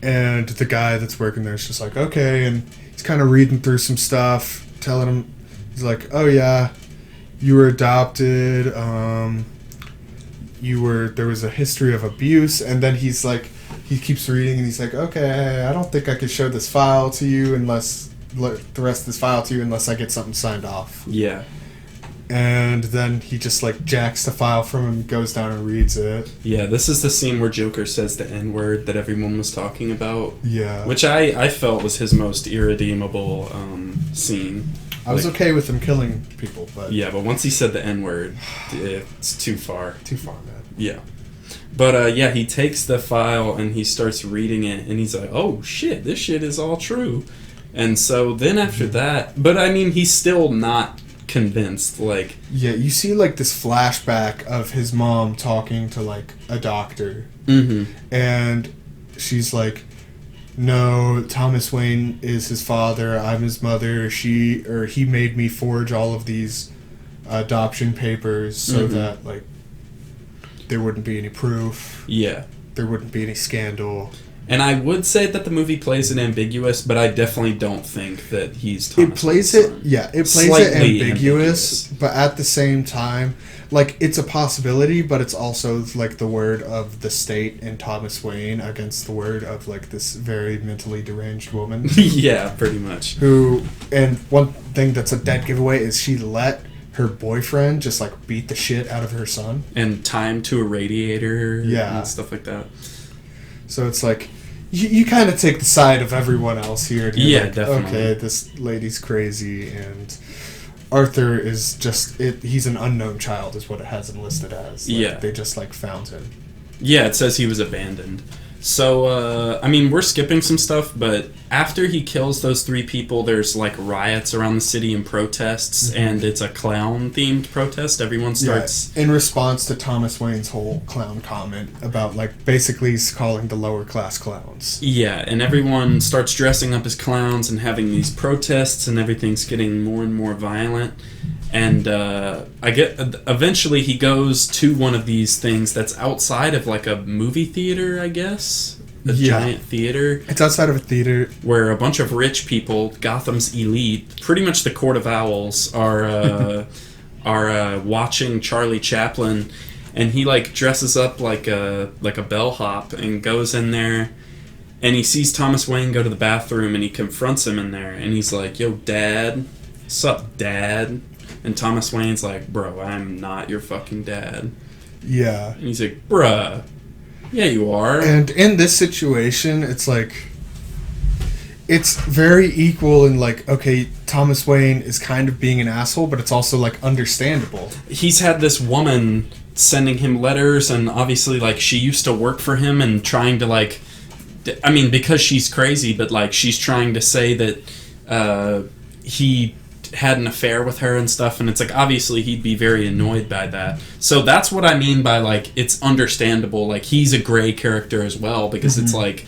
And the guy that's working there is just like, okay, and he's kind of reading through some stuff, telling him, he's like, oh yeah, you were adopted. There was a history of abuse, and then he's like, he keeps reading, and he's like, okay, I don't think I could show this file to you unless I get something signed off. Yeah. And then he just like jacks the file from him, goes down and reads it. Yeah, this is the scene where Joker says the N-word that everyone was talking about. Yeah. Which I felt was his most irredeemable scene. I was okay with him killing people, but... Yeah, but once he said the N-word, it's too far. Too far, man. Yeah. But, he takes the file and he starts reading it, and he's like, oh, shit, this shit is all true. And so then after that... But, I mean, he's still not convinced, like... Yeah, you see, like, this flashback of his mom talking to, like, a doctor. Mm-hmm. And she's like... No, Thomas Wayne is his father. I'm his mother. He made me forge all of these adoption papers so that like there wouldn't be any proof. Yeah, there wouldn't be any scandal. And I would say that the movie plays it ambiguous, but I definitely don't think that he's Thomas It plays Wayne's it. son. Yeah, it plays Slightly it ambiguous, but at the same time, like it's a possibility, but it's also like the word of the state and Thomas Wayne against the word of like this very mentally deranged woman. Yeah, pretty much. And one thing that's a dead giveaway is she let her boyfriend just like beat the shit out of her son and tie him to a radiator. Yeah, and stuff like that. So it's like you kind of take the side of everyone else here. And yeah, like, definitely. Okay, this lady's crazy, and Arthur is just he's an unknown child is what it has him listed as. Like, yeah, they just like found him. Yeah, it says he was abandoned. So, I mean, we're skipping some stuff, but after he kills those 3 people, there's, like, riots around the city and protests, and it's a clown-themed protest. Everyone starts... Yeah, in response to Thomas Wayne's whole clown comment about, like, basically he's calling the lower-class clowns. Yeah, and everyone starts dressing up as clowns and having these protests, and everything's getting more and more violent. And eventually he goes to one of these things that's outside of like a movie theater, I guess. A giant theater. It's outside of a theater. Where a bunch of rich people, Gotham's elite, pretty much the Court of Owls, are watching Charlie Chaplin. And he like dresses up like a bellhop and goes in there. And he sees Thomas Wayne go to the bathroom and he confronts him in there. And he's like, yo, Dad. Sup, Dad? And Thomas Wayne's like, bro, I'm not your fucking dad. Yeah. And he's like, bruh, yeah, you are. And in this situation, it's like, it's very equal in like, okay, Thomas Wayne is kind of being an asshole, but it's also like understandable. He's had this woman sending him letters, and obviously like she used to work for him and trying to like, I mean, because she's crazy, but like she's trying to say that he had an affair with her and stuff, and it's like obviously he'd be very annoyed by that. So that's what I mean by like it's understandable. Like he's a gray character as well, because it's like,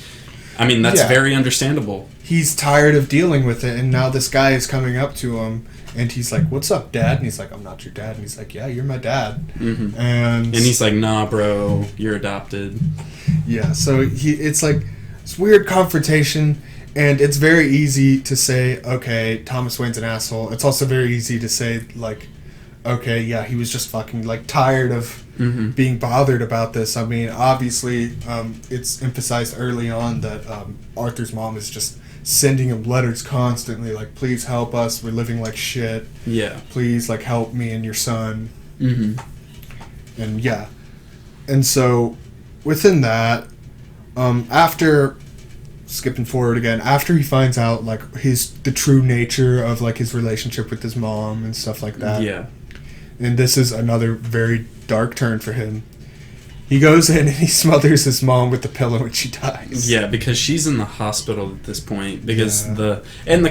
I mean, that's very understandable. He's tired of dealing with it, and now this guy is coming up to him and he's like, what's up, Dad? And he's like, I'm not your dad. And he's like, yeah, you're my dad. And he's like, nah, bro, you're adopted. Yeah, so it's like this weird confrontation, and it's very easy to say, okay, Thomas Wayne's an asshole. It's also very easy to say, like, okay, yeah, he was just fucking, like, tired of being bothered about this. I mean, obviously, it's emphasized early on that Arthur's mom is just sending him letters constantly, like, please help us, we're living like shit. Yeah. Please, like, help me and your son. Mm-hmm. And, yeah. And so, within that, after, skipping forward again, after he finds out, like, the true nature of, like, his relationship with his mom and stuff like that. Yeah. And this is another very dark turn for him. He goes in and he smothers his mom with the pillow and she dies. Yeah, because she's in the hospital at this point. Because the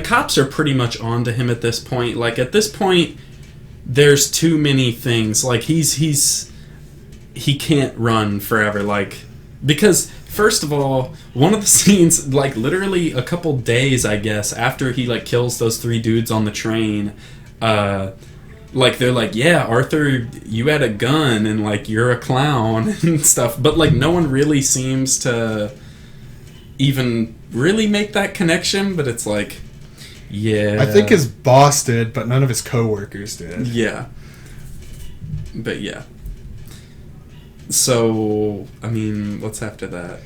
cops are pretty much onto him at this point. Like, at this point, there's too many things. Like, he can't run forever. Like, because first of all, one of the scenes, like, literally a couple days, I guess, after he, like, kills those 3 dudes on the train, like, they're like, yeah, Arthur, you had a gun, and, like, you're a clown, and stuff. But, like, no one really seems to even really make that connection, but it's like, yeah. I think his boss did, but none of his coworkers did. Yeah. But, yeah. So, I mean, what's after that?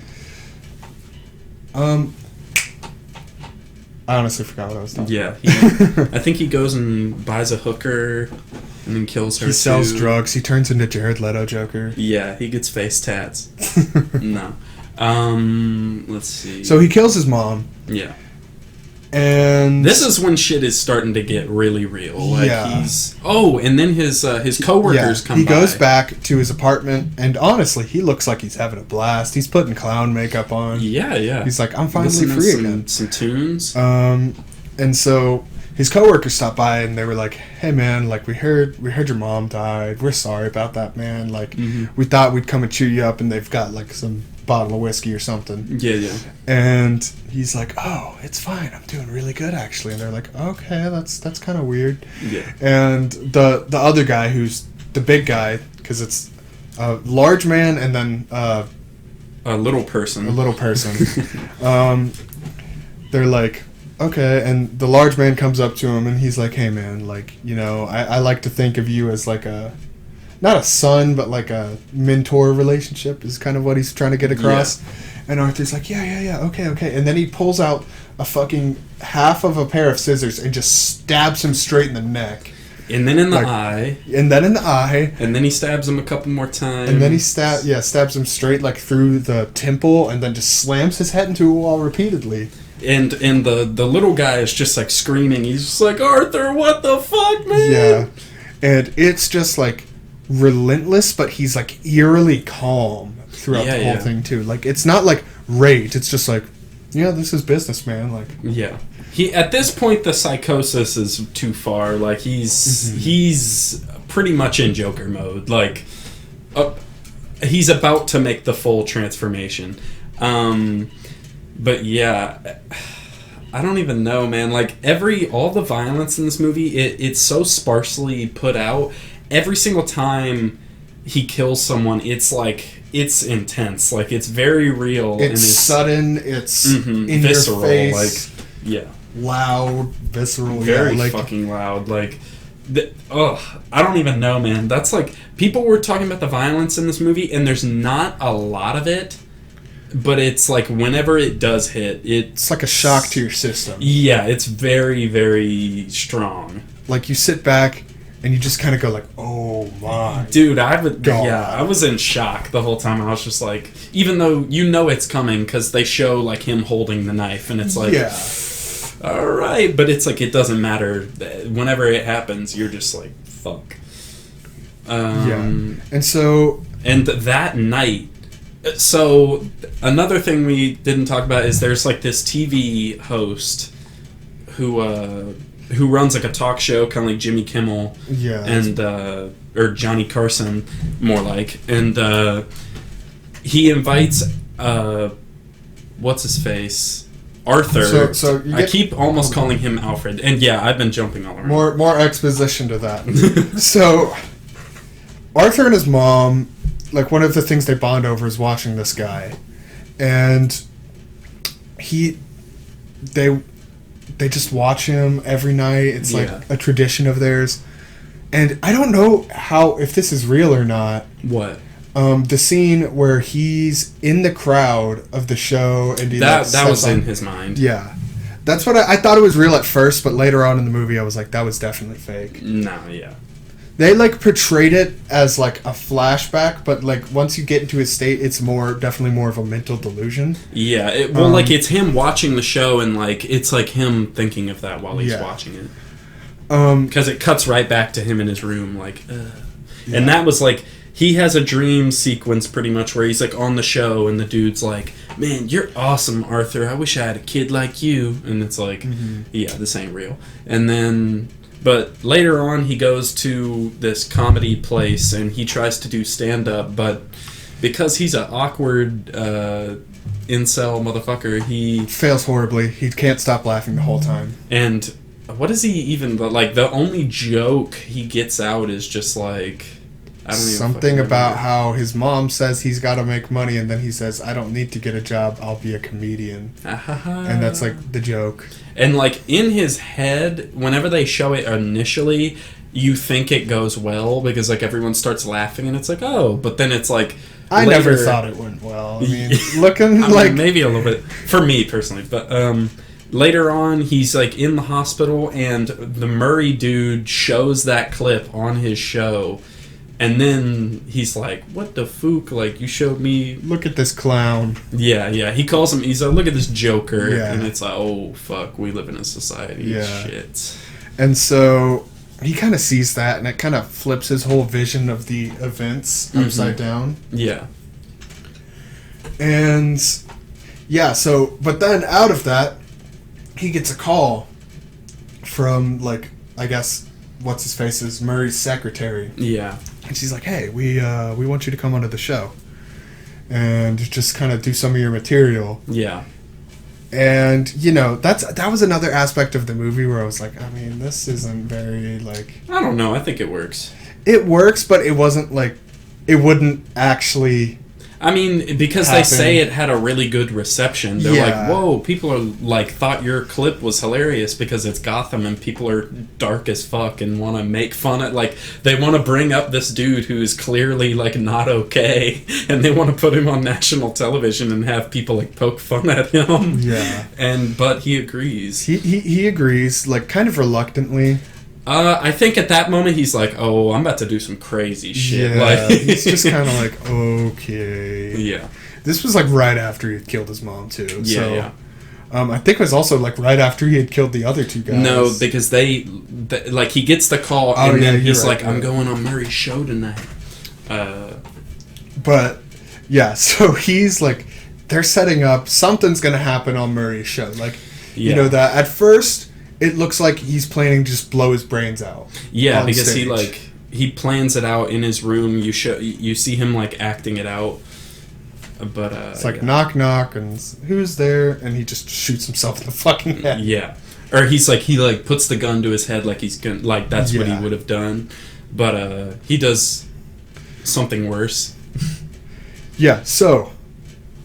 I honestly forgot what I was talking about. Yeah. I think he goes and buys a hooker and then kills her. He sells drugs. He turns into Jared Leto Joker. Yeah, he gets face tats. No. Let's see. So he kills his mom. Yeah. And this is when shit is starting to get really real. Like, yeah. and then his coworkers come by. He goes back to his apartment, and honestly, he looks like he's having a blast. He's putting clown makeup on. Yeah, yeah. He's like, I'm finally Listening free to again. Some tunes. And so his coworkers stopped by, and they were like, hey, man, like, we heard your mom died. We're sorry about that, man. Like, we thought we'd come and cheer you up, and they've got, like, some bottle of whiskey or something. Yeah, yeah. And he's like, oh, it's fine. I'm doing really good, actually. And they're like, okay, that's kind of weird. Yeah. And the other guy, who's the big guy, because it's a large man and then a little person. They're like, okay. And the large man comes up to him and he's like, hey, man, like, you know, I like to think of you as like not a son, but like a mentor relationship is kind of what he's trying to get across. Yeah. And Arthur's like, yeah, okay. And then he pulls out a fucking half of a pair of scissors and just stabs him straight in the neck. And then in the eye. And then in the eye. And then he stabs him a couple more times. And then he stabs him straight like through the temple and then just slams his head into a wall repeatedly. And the little guy is just like screaming. He's just like, Arthur, what the fuck, man? Yeah. And it's just like relentless, but he's like eerily calm throughout the whole thing too. Like, it's not like rage, it's just like, yeah, this is business, man. Like, yeah, he at this point the psychosis is too far. Like, he's pretty much in Joker mode. Like, he's about to make the full transformation. But yeah, I don't even know, man. Like, all the violence in this movie, it's so sparsely put out. Every single time he kills someone, it's like, it's intense. Like, it's very real. It's sudden. It's in visceral, your face. Like, yeah, loud, visceral. Very fucking loud. Like, I don't even know, man. That's like, people were talking about the violence in this movie, and there's not a lot of it. But it's like, whenever it does hit, it's like a shock to your system. Yeah, it's very, very strong. Like, you sit back and you just kind of go like, oh my dude, I was in shock the whole time. I was just like, even though you know it's coming because they show like him holding the knife, and it's like, all right, but it's like, it doesn't matter. Whenever it happens, you're just like, fuck. And that night. So another thing we didn't talk about is there's like this TV host who runs like a talk show, kind of like Jimmy Kimmel, and or Johnny Carson, more like, and he invites what's his face, Arthur. So I keep almost calling him Alfred, and yeah, I've been jumping all around. More exposition to that. So Arthur and his mom, like, one of the things they bond over is watching this guy, and they just watch him every night. It's like Yeah. a tradition of theirs. And I don't know if this is real or not. What? The scene where he's in the crowd of the show and That was in his mind. Yeah. That's what I thought it was real at first, but later on in the movie I was like, that was definitely fake. No, yeah. They like portrayed it as like a flashback, but like once you get into his state, it's definitely more of a mental delusion. Yeah, like it's him watching the show and like it's like him thinking of that while he's watching it. Because it cuts right back to him in his room, like, and that was like he has a dream sequence pretty much where he's like on the show and the dude's like, "Man, you're awesome, Arthur. I wish I had a kid like you." And it's like, yeah, this ain't real. And then. But later on, he goes to this comedy place and he tries to do stand-up, but because he's an awkward incel motherfucker, he... fails horribly. He can't stop laughing the whole time. And what is he even... Like, the only joke he gets out is just like... I don't even something about how his mom says he's got to make money, and then he says, "I don't need to get a job, I'll be a comedian." And that's like the joke. And like in his head, whenever they show it initially, you think it goes well because like everyone starts laughing and it's like, oh, but then it's like I later, never thought it went well. I mean, looking like maybe a little bit for me personally, but later on he's like in the hospital and the Murray dude shows that clip on his show. And then he's like, "What the fook? Like, you showed me... Look at this clown." Yeah. He calls him... He's like, "Look at this joker." Yeah. And it's like, oh, fuck. We live in a society. Yeah. Shit. And so he kind of sees that, and it kind of flips his whole vision of the events upside down. Yeah. And, yeah, so... But then, out of that, he gets a call from, like, I guess... What's-his-face is Murray's secretary. Yeah. And she's like, "Hey, we want you to come onto the show and just kind of do some of your material." Yeah. And, you know, that was another aspect of the movie where I was like, I mean, this isn't very, like... I don't know. I think it works. It works, but it wasn't, like... It wouldn't actually... I mean, because happen. they say it had a really good reception. They're like, whoa, people are like thought your clip was hilarious because it's Gotham and people are dark as fuck and want to make fun of, like, they want to bring up this dude who is clearly like not okay and they want to put him on national television and have people like poke fun at him. Yeah. But he agrees. He agrees, like, kind of reluctantly. I think at that moment he's like, "Oh, I'm about to do some crazy shit." Yeah, like, he's just kind of like, okay. Yeah. This was like right after he had killed his mom too. Yeah, so, yeah. I think it was also like right after he had killed the other two guys. No, because they like he gets the call and then he's right, like, "I'm going on Murray's show tonight." But yeah, so he's like, they're setting up something's gonna happen on Murray's show. Like, you know that at first. It looks like he's planning to just blow his brains out. Yeah, because he plans it out in his room. You see him like acting it out. But it's like knock knock and who's there, and he just shoots himself in the fucking head. Yeah, or he puts the gun to his head like he's gonna that's what he would have done, but he does something worse. Yeah, so.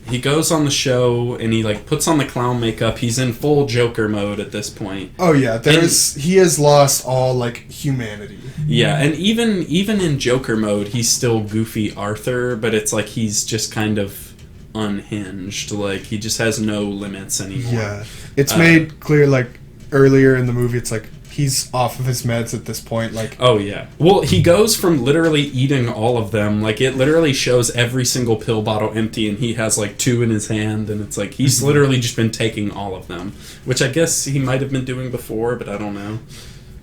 He goes on the show and he like puts on the clown makeup. He's in full Joker mode at this point. Oh yeah, he has lost all like humanity. Yeah, and even in Joker mode, he's still goofy Arthur, but it's like he's just kind of unhinged. Like he just has no limits anymore. Yeah, it's made clear like earlier in the movie. It's like he's off of his meds at this point. Like, oh yeah. Well, he goes from literally eating all of them. Like it literally shows every single pill bottle empty, and he has like 2 in his hand, and it's like he's literally just been taking all of them, which I guess he might have been doing before, but I don't know.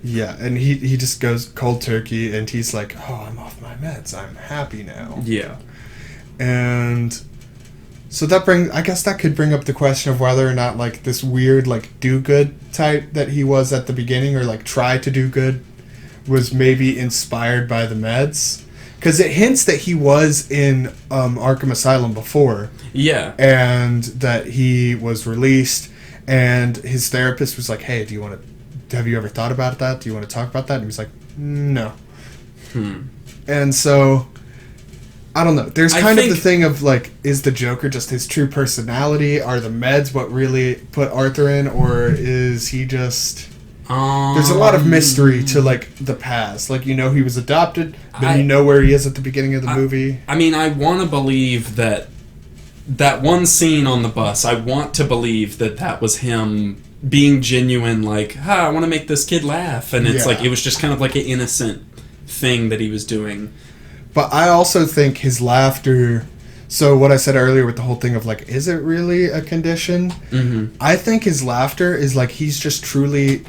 Yeah, and he just goes cold turkey, and he's like, "Oh, I'm off my meds. I'm happy now." Yeah, and. So I guess that could bring up the question of whether or not, like, this weird, like, do-good type that he was at the beginning, or, like, try to do good, was maybe inspired by the meds. Because it hints that he was in Arkham Asylum before. Yeah. And that he was released, and his therapist was like, "Hey, have you ever thought about that? Do you want to talk about that?" And he was like, "No." And so... I don't know. There's I kind of think- the thing of, like, is the Joker just his true personality? Are the meds what really put Arthur in? Or is he just... There's a lot of mystery to, like, the past. Like, you know he was adopted, but you know where he is at the beginning of the movie. I mean, I want to believe that one scene on the bus, I want to believe that was him being genuine, like, I want to make this kid laugh. And it's like, it was just kind of like an innocent thing that he was doing. But I also think his laughter... So what I said earlier with the whole thing of, like, is it really a condition? Mm-hmm. I think his laughter is, like, he's just truly...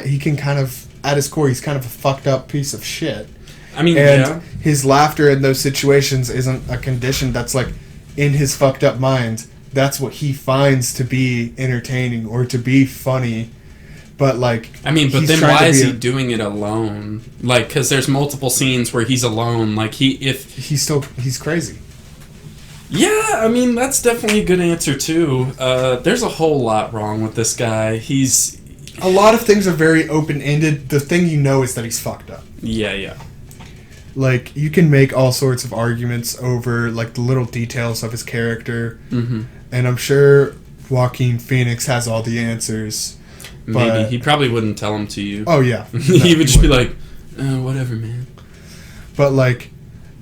He can kind of... At his core, he's kind of a fucked up piece of shit. I mean, and his laughter in those situations isn't a condition that's, like, in his fucked up mind. That's what he finds to be entertaining or to be funny. But, like... I mean, but then why is he doing it alone? Like, because there's multiple scenes where he's alone. Like, He's crazy. Yeah, I mean, that's definitely a good answer, too. There's a whole lot wrong with this guy. A lot of things are very open-ended. The thing you know is that he's fucked up. Yeah. Like, you can make all sorts of arguments over, like, the little details of his character. Mm-hmm. And I'm sure Joaquin Phoenix has all the answers. Maybe. He probably wouldn't tell them to you. Oh, yeah. He would just be like, whatever, man. But, like,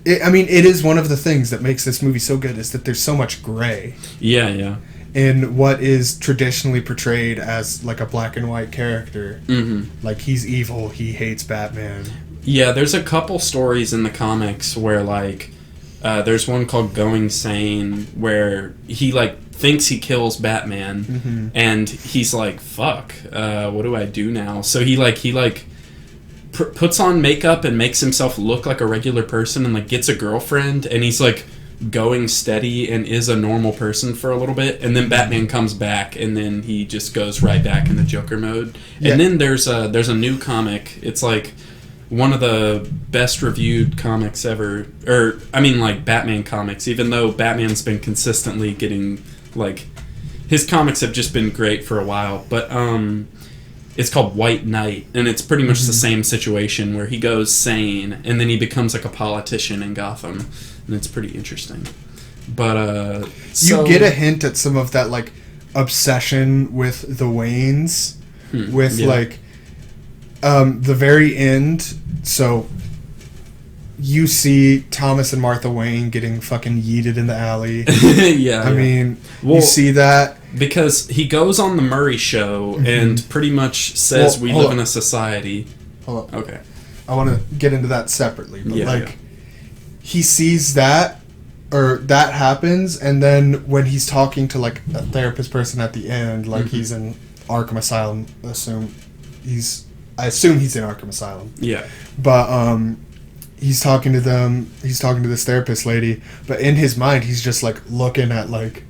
it is one of the things that makes this movie so good is that there's so much gray. Yeah. In what is traditionally portrayed as, like, a black and white character. Mm-hmm. Like, he's evil, he hates Batman. Yeah, there's a couple stories in the comics where, like, there's one called Going Sane where he, like, thinks he kills Batman, mm-hmm. and he's like, fuck, what do I do now? So he puts on makeup and makes himself look like a regular person and, like, gets a girlfriend, and he's, like, going steady and is a normal person for a little bit, and then Batman comes back, and then he just goes right back into Joker mode. Yeah. And then there's a new comic. It's, like, one of the best reviewed comics ever, or, I mean, like, Batman comics, even though Batman's been consistently getting, like, his comics have just been great for a while, but, it's called White Knight, and it's pretty much the same situation where he goes sane, and then he becomes, like, a politician in Gotham, and it's pretty interesting. But, you get a hint at some of that, like, obsession with the Waynes, with, like, the very end. So you see Thomas and Martha Wayne getting fucking yeeted in the alley. I mean, you see that. Because he goes on the Murray show and pretty much says we live in a society. Hold on. Okay. I want to get into that separately. But, he sees that, or that happens, and then when he's talking to, like, a therapist person at the end, like, he's in Arkham Asylum, I assume he's in Arkham Asylum. Yeah. But, he's talking to them, he's talking to this therapist lady, but in his mind, he's just, like, looking at, like,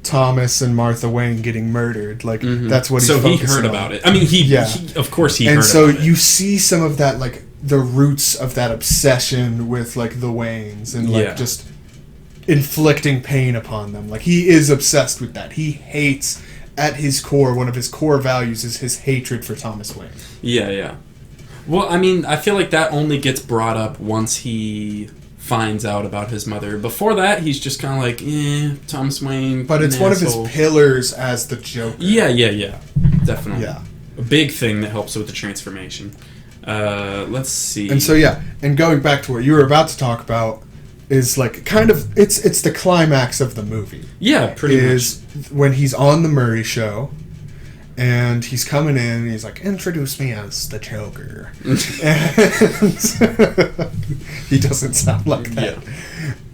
Thomas and Martha Wayne getting murdered. Like, that's what he's focusing on. So he heard about it. I mean, he of course he heard about it. And so you see some of that, like, the roots of that obsession with, like, the Waynes and, like, just inflicting pain upon them. Like, he is obsessed with that. He hates, at his core, one of his core values is his hatred for Thomas Wayne. Yeah. Well, I mean, I feel like that only gets brought up once he finds out about his mother. Before that, he's just kind of like, Thomas Wayne. But it's one of his pillars as the Joker. Yeah. Definitely. Yeah. A big thing that helps with the transformation. Let's see. And so, and going back to what you were about to talk about is, like, kind of, it's the climax of the movie. Yeah, pretty much. Is when he's on the Murray show, and he's coming in, and he's like, introduce me as the Joker. And he doesn't sound like that. Yeah.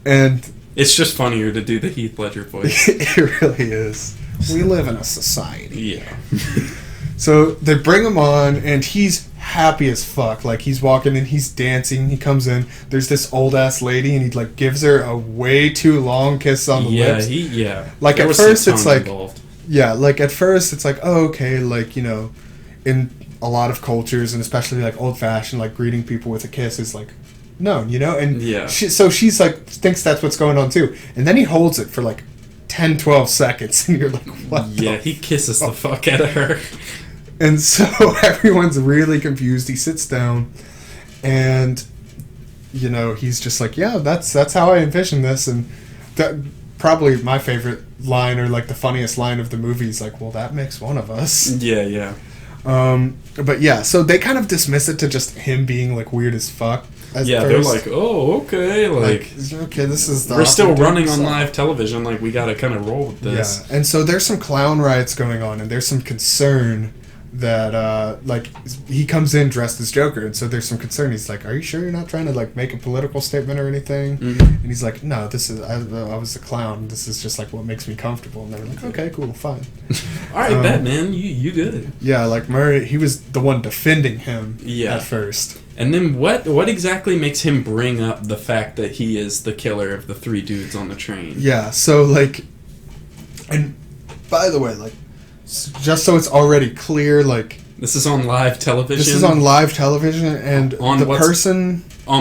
And it's just funnier to do the Heath Ledger voice. It really is. We live in a society. Yeah. So they bring him on, and he's happy as fuck. Like, he's walking in, he's dancing, he comes in, there's this old-ass lady, and he, like, gives her a way too long kiss on the lips. Like, there at first, it's like... involved. Yeah, like, at first, it's like, oh, okay, like, you know, in a lot of cultures, and especially, like, old-fashioned, like, greeting people with a kiss is, like, known, you know? And so she's, like, thinks that's what's going on, too. And then he holds it for, like, 10, 12 seconds, and you're like, what the he kisses the fuck out of her. And so everyone's really confused. He sits down, and you know, he's just like, yeah, that's how I envision this. And that probably my favorite line, or like the funniest line of the movie, is like, well, that makes one of us. Yeah. But yeah, so they kind of dismiss it to just him being like weird as fuck. They're like, oh, okay, like okay, this is we're still running on live television, like we gotta kind of roll with this. Yeah, and so there's some clown riots going on, and there's some concern that like he comes in dressed as Joker, and so there's some concern. He's like, are you sure you're not trying to like make a political statement or anything? And he's like, no, this is I was a clown, this is just like what makes me comfortable. And they're like, okay, cool, fine. All right, bet, man, you good. Yeah, like Murray, he was the one defending him at first. And then what exactly makes him bring up the fact that he is the killer of the 3 dudes on the train? Yeah, so like, and by the way, like, just so it's already clear, like, this is on live television. This is on live television, and on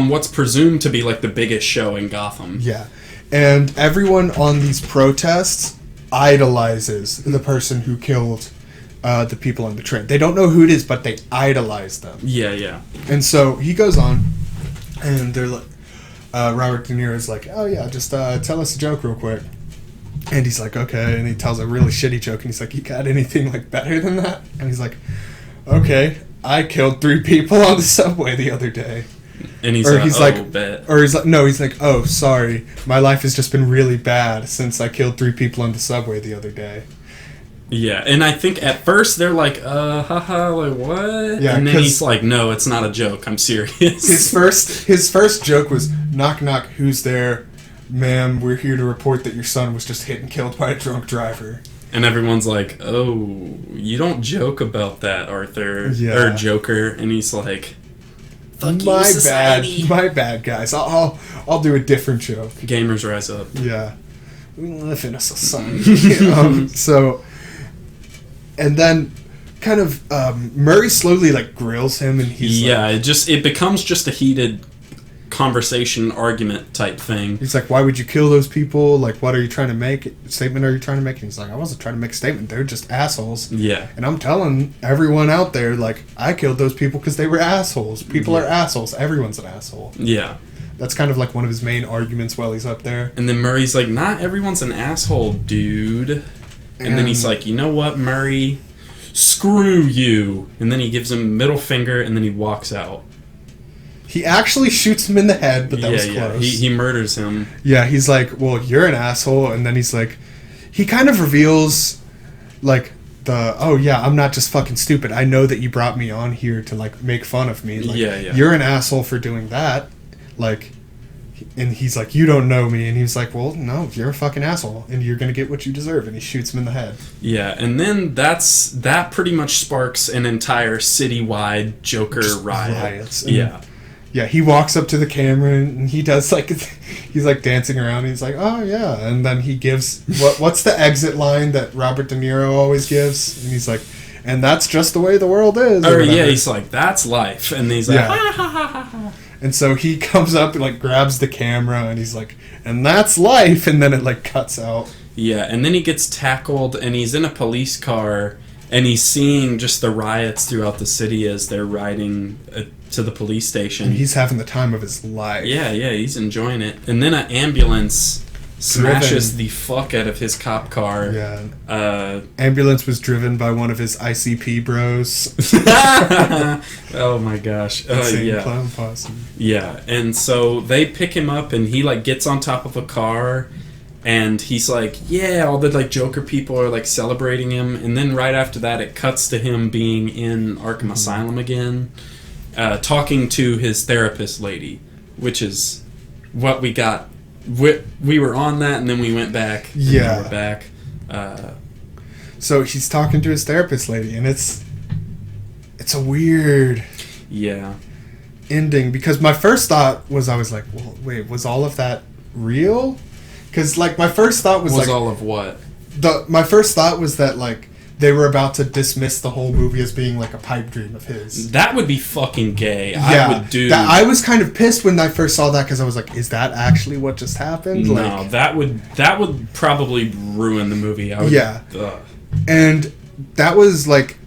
what's presumed to be like the biggest show in Gotham. Yeah, and everyone on these protests idolizes the person who killed the people on the train. They don't know who it is, but they idolize them. Yeah. And so he goes on, and they're like, Robert De Niro's like, oh yeah, just tell us a joke real quick. And he's like, okay, and he tells a really shitty joke, and he's like, you got anything like better than that? And he's like, okay, I killed 3 people on the subway the other day. And he's like, oh, sorry, my life has just been really bad since I killed 3 people on the subway the other day. Yeah, and I think at first they're like, haha, like what? Yeah, and then he's like, no, it's not a joke, I'm serious. His first joke was, knock knock, who's there? Ma'am, we're here to report that your son was just hit and killed by a drunk driver. And everyone's like, oh, you don't joke about that, Arthur. Yeah. Or Joker. And he's like, fuck my you, society. My bad, guys. I'll do a different joke. Gamers rise up. Yeah. We live in a society. So, and then kind of Murray slowly like grills him, and he's it becomes just a heated conversation argument type thing. He's like, why would you kill those people? Like, what are you trying to make? Statement are you trying to make? And he's like, I wasn't trying to make a statement. They're just assholes. Yeah. And I'm telling everyone out there, like, I killed those people because they were assholes. People are assholes. Everyone's an asshole. Yeah. That's kind of like one of his main arguments while he's up there. And then Murray's like, not everyone's an asshole, dude. And then he's like, you know what, Murray? Screw you. And then he gives him middle finger, and then he walks out. He actually shoots him in the head, but that was close. He murders him. Yeah, he's like, well, you're an asshole. And then he's like, he kind of reveals, like, I'm not just fucking stupid. I know that you brought me on here to, like, make fun of me. Like, you're an asshole for doing that. Like, and he's like, you don't know me. And he's like, well, no, you're a fucking asshole, and you're going to get what you deserve. And he shoots him in the head. Yeah, and then that pretty much sparks an entire citywide Joker riot. Yeah. Yeah, he walks up to the camera, and he does, like, he's, like, dancing around, and he's like, oh, yeah. And then he gives, what's the exit line that Robert De Niro always gives? And he's like, and that's just the way the world is. Oh, yeah, he's like, that's life. And he's like, ha, ha, ha, ha, ha. And so he comes up and, like, grabs the camera, and he's like, and that's life. And then it, like, cuts out. Yeah, and then he gets tackled, and he's in a police car, and he's seeing just the riots throughout the city as they're riding to the police station. And he's having the time of his life. Yeah, he's enjoying it. And then an ambulance smashes the fuck out of his cop car. Yeah. Ambulance was driven by one of his ICP bros. Oh my gosh. Insane clown posse. Yeah, and so they pick him up, and he, like, gets on top of a car, and he's like, yeah, all the, like, Joker people are, like, celebrating him. And then right after that, it cuts to him being in Arkham Asylum again. Talking to his therapist lady, which is what we got. We were on that, and then we went back. And now we're back. So he's talking to his therapist lady, and it's a weird ending, because my first thought was, I was like, well, wait, was all of that real? Because, like, my first thought was like, all of what? My first thought was that, like, they were about to dismiss the whole movie as being, like, a pipe dream of his. That would be fucking gay. Yeah, I was kind of pissed when I first saw that, because I was like, is that actually what just happened? No, like, that would probably ruin the movie. And that was, like,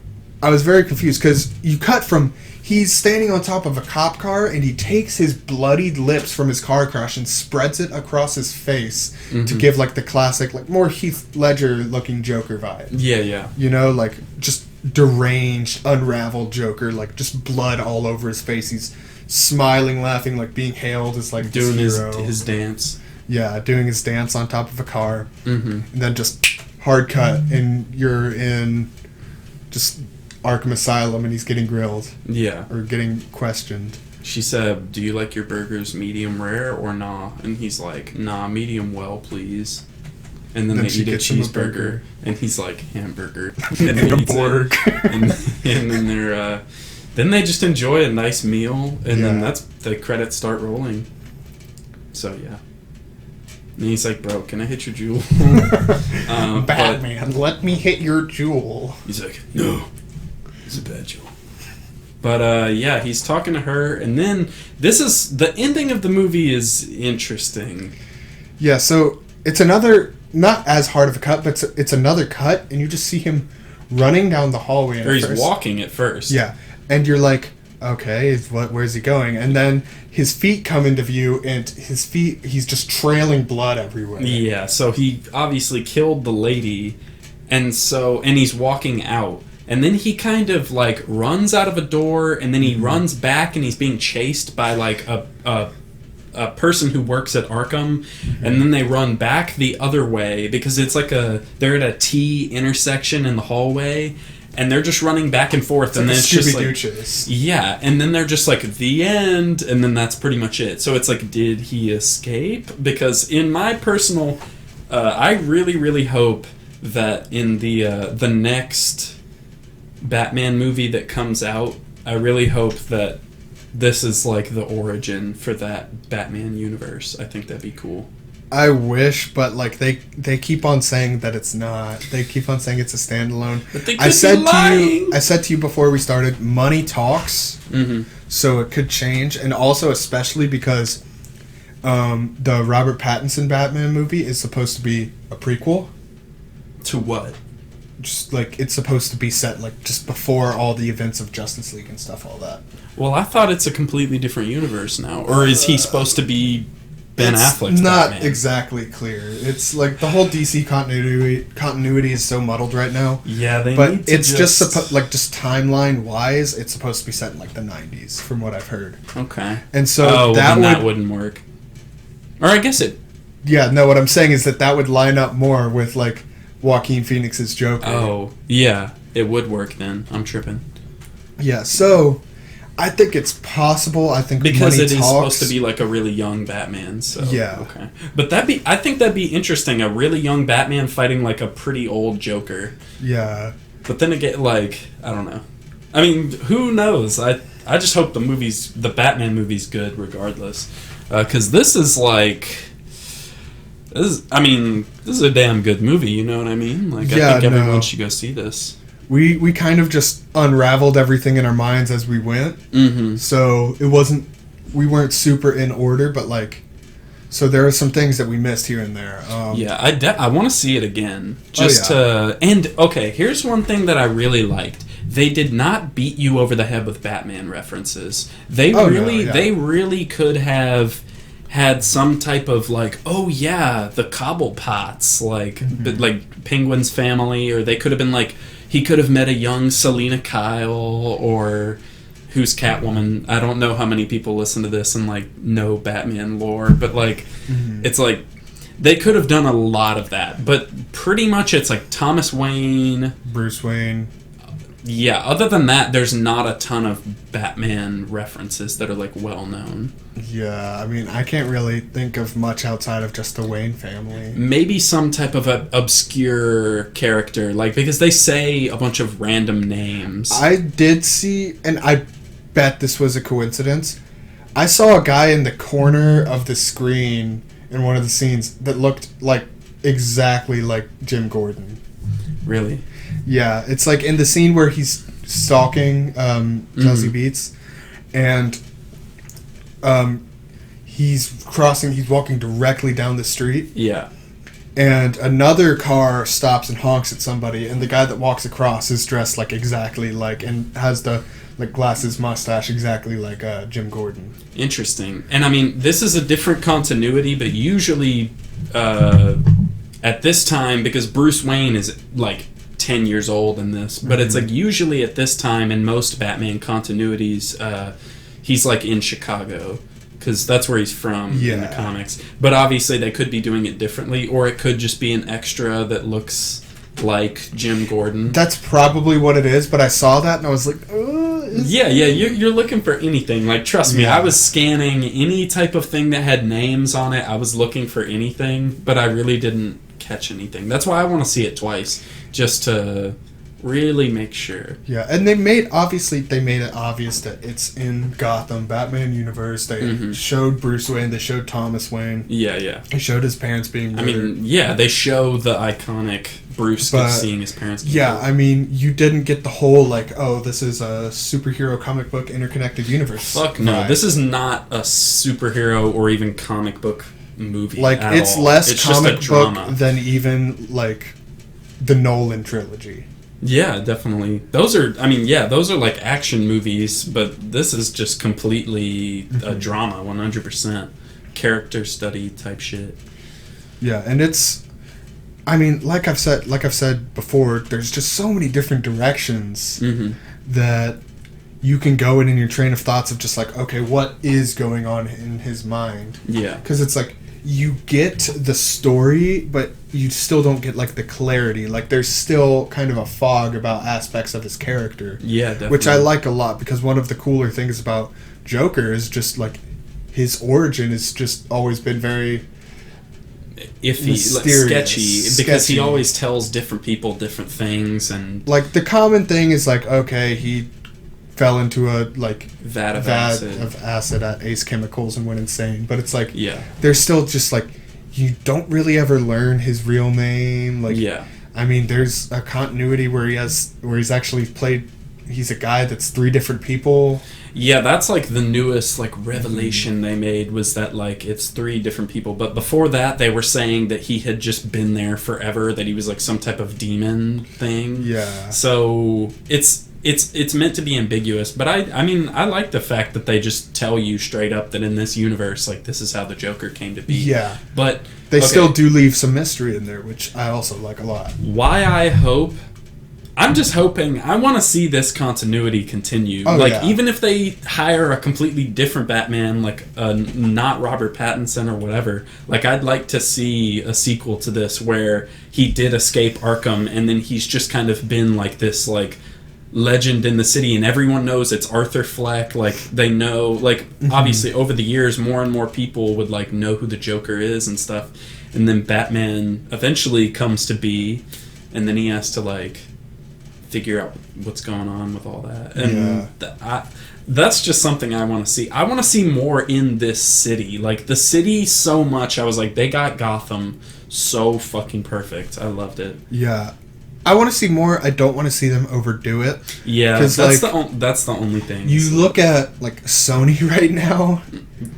I was very confused, because you cut from he's standing on top of a cop car, and he takes his bloodied lips from his car crash and spreads it across his face to give, like, the classic, like, more Heath Ledger-looking Joker vibe. Yeah. You know, like, just deranged, unraveled Joker, like, just blood all over his face. He's smiling, laughing, like, being hailed as, like, doing this hero. his dance. Yeah, doing his dance on top of a car. And then just hard cut, and you're in just Arkham Asylum, and he's getting grilled. Yeah. Or getting questioned. She said, "Do you like your burgers medium rare or nah?" And he's like, "Nah, medium well, please." And then they eat a cheeseburger, and he's like, "Hamburger." And And a borg. and then then they just enjoy a nice meal, and then that's the credits start rolling. So yeah. And he's like, "Bro, can I hit your jewel?" Batman, let me hit your jewel. He's like, "No, it's a bad jewel." But yeah, he's talking to her, and then the ending of the movie is interesting. Yeah, so it's another, not as hard of a cut, but it's another cut, and you just see him running down the hallway. Or he's walking at first. Yeah, and you're like, okay, where's he going? And then his feet come into view, and he's just trailing blood everywhere. Yeah, so he obviously killed the lady, and he's walking out. And then he kind of, like, runs out of a door, and then he runs back, and he's being chased by, like, a person who works at Arkham, and then they run back the other way, because it's like they're at a T intersection in the hallway, and they're just running back and forth, and then it's just like, chase. Yeah, and then they're just like, the end, and then that's pretty much it. So it's like, did he escape? Because in my personal, I really, really hope that in the next Batman movie that comes out, I really hope that this is like the origin for that Batman universe. I think that'd be cool. I wish, but like they keep on saying that it's not. They keep on saying it's a standalone. But they could be lying. I said to you before we started, money talks. So it could change, and also especially because the Robert Pattinson Batman movie is supposed to be a prequel. To what? Just like it's supposed to be set like just before all the events of Justice League and stuff, all that. Well, I thought it's a completely different universe now, or is he supposed to be Ben Affleck's not Batman? exactly clear. It's like the whole DC continuity is so muddled right now. Yeah, but it's just just timeline wise, it's supposed to be set in like the 90s, from what I've heard. Okay. And so that wouldn't work. Or I guess it. Yeah, no. What I'm saying is that would line up more with like Joaquin Phoenix's Joker. Oh, yeah, it would work then. I'm tripping. Yeah, so I think it's possible. I think because money it is talks. supposed to be like a really young Batman. So yeah, okay. But I think that'd be interesting. A really young Batman fighting like a pretty old Joker. Yeah. But then again, like I don't know. I mean, who knows? I just hope the Batman movie's good regardless. Because this is like. This is a damn good movie, you know what I mean? Like, I think everyone should go see this. We kind of just unraveled everything in our minds as we went. So we weren't super in order, but like, so there are some things that we missed here and there. I want to see it again. Okay, here's one thing that I really liked. They did not beat you over the head with Batman references. They really could have had some type of like, oh yeah, the Cobblepots, like like Penguin's family, or they could have been like, he could have met a young Selena Kyle, or who's Catwoman. I don't know how many people listen to this and like know Batman lore, but like it's like they could have done a lot of that, but pretty much it's like Thomas Wayne, Bruce Wayne. Yeah, other than that, there's not a ton of Batman references that are, like, well-known. Yeah, I mean, I can't really think of much outside of just the Wayne family. Maybe some type of obscure character, like, because they say a bunch of random names. I did see, and I bet this was a coincidence, I saw a guy in the corner of the screen in one of the scenes that looked like exactly like Jim Gordon. Really? Yeah, it's like in the scene where he's stalking Chelsea Beats, and he's walking directly down the street. Yeah. And another car stops and honks at somebody, and the guy that walks across is dressed like exactly like, and has the like glasses, mustache, exactly like Jim Gordon. Interesting. And I mean, this is a different continuity, but usually at this time, because Bruce Wayne is like 10 years old in this, but it's like usually at this time in most Batman continuities, he's like in Chicago, because that's where he's from in the comics. But obviously they could be doing it differently, or it could just be an extra that looks like Jim Gordon. That's probably what it is, but I saw that and I was like, you're looking for anything. Like, trust me, I was scanning any type of thing that had names on it. I was looking for anything, but I really didn't catch anything. That's why I want to see it twice, just to really make sure. Yeah, and they made it obvious that it's in Gotham, Batman universe. They showed Bruce Wayne, they showed Thomas Wayne. Yeah. They showed his parents being murdered. I mean, yeah, they show the iconic Bruce seeing his parents. Yeah, I mean, you didn't get the whole, like, oh, this is a superhero comic book interconnected universe. Fuck no, this is not a superhero or even comic book movie. Like, at it's all. less it's comic just a drama. book than even, like, the Nolan trilogy. Yeah, definitely. Those are like action movies, but this is just completely a drama, 100%. Character study type shit. Yeah, and it's, I mean, like I've said before, there's just so many different directions that you can go in your train of thoughts of just like, okay, what is going on in his mind? Yeah. Because it's like, you get the story, but you still don't get, like, the clarity. Like, there's still kind of a fog about aspects of his character. Yeah, definitely. Which I like a lot, because one of the cooler things about Joker is just, like, his origin has just always been very iffy, sketchy, because he always tells different people different things, and like the common thing is like, okay, he fell into a like vat of acid at Ace Chemicals and went insane, but it's like yeah, there's still just like you don't really ever learn his real name. Like, yeah, I mean, there's a continuity where he's actually played. He's a guy that's 3 different people. Yeah, that's like the newest like revelation they made, was that like it's 3 different people. But before that, they were saying that he had just been there forever, that he was like some type of demon thing. Yeah. So it's meant to be ambiguous, but I mean I like the fact that they just tell you straight up that in this universe, like, this is how the Joker came to be. Yeah. But they still do leave some mystery in there, which I also like a lot. I'm just hoping, I want to see this continuity continue. Even if they hire a completely different Batman, like not Robert Pattinson or whatever, like, I'd like to see a sequel to this where he did escape Arkham, and then he's just kind of been like this, like, legend in the city, and everyone knows it's Arthur Fleck. Like, they know, like, obviously over the years, more and more people would, like, know who the Joker is and stuff. And then Batman eventually comes to be, and then he has to, like, figure out what's going on with all that. And that's just something I want to see. I want to see more in this city. Like, the city so much, I was like, they got Gotham so fucking perfect. I loved it. Yeah. I want to see more. I don't want to see them overdo it. Yeah, that's the only thing. You look at, like, Sony right now.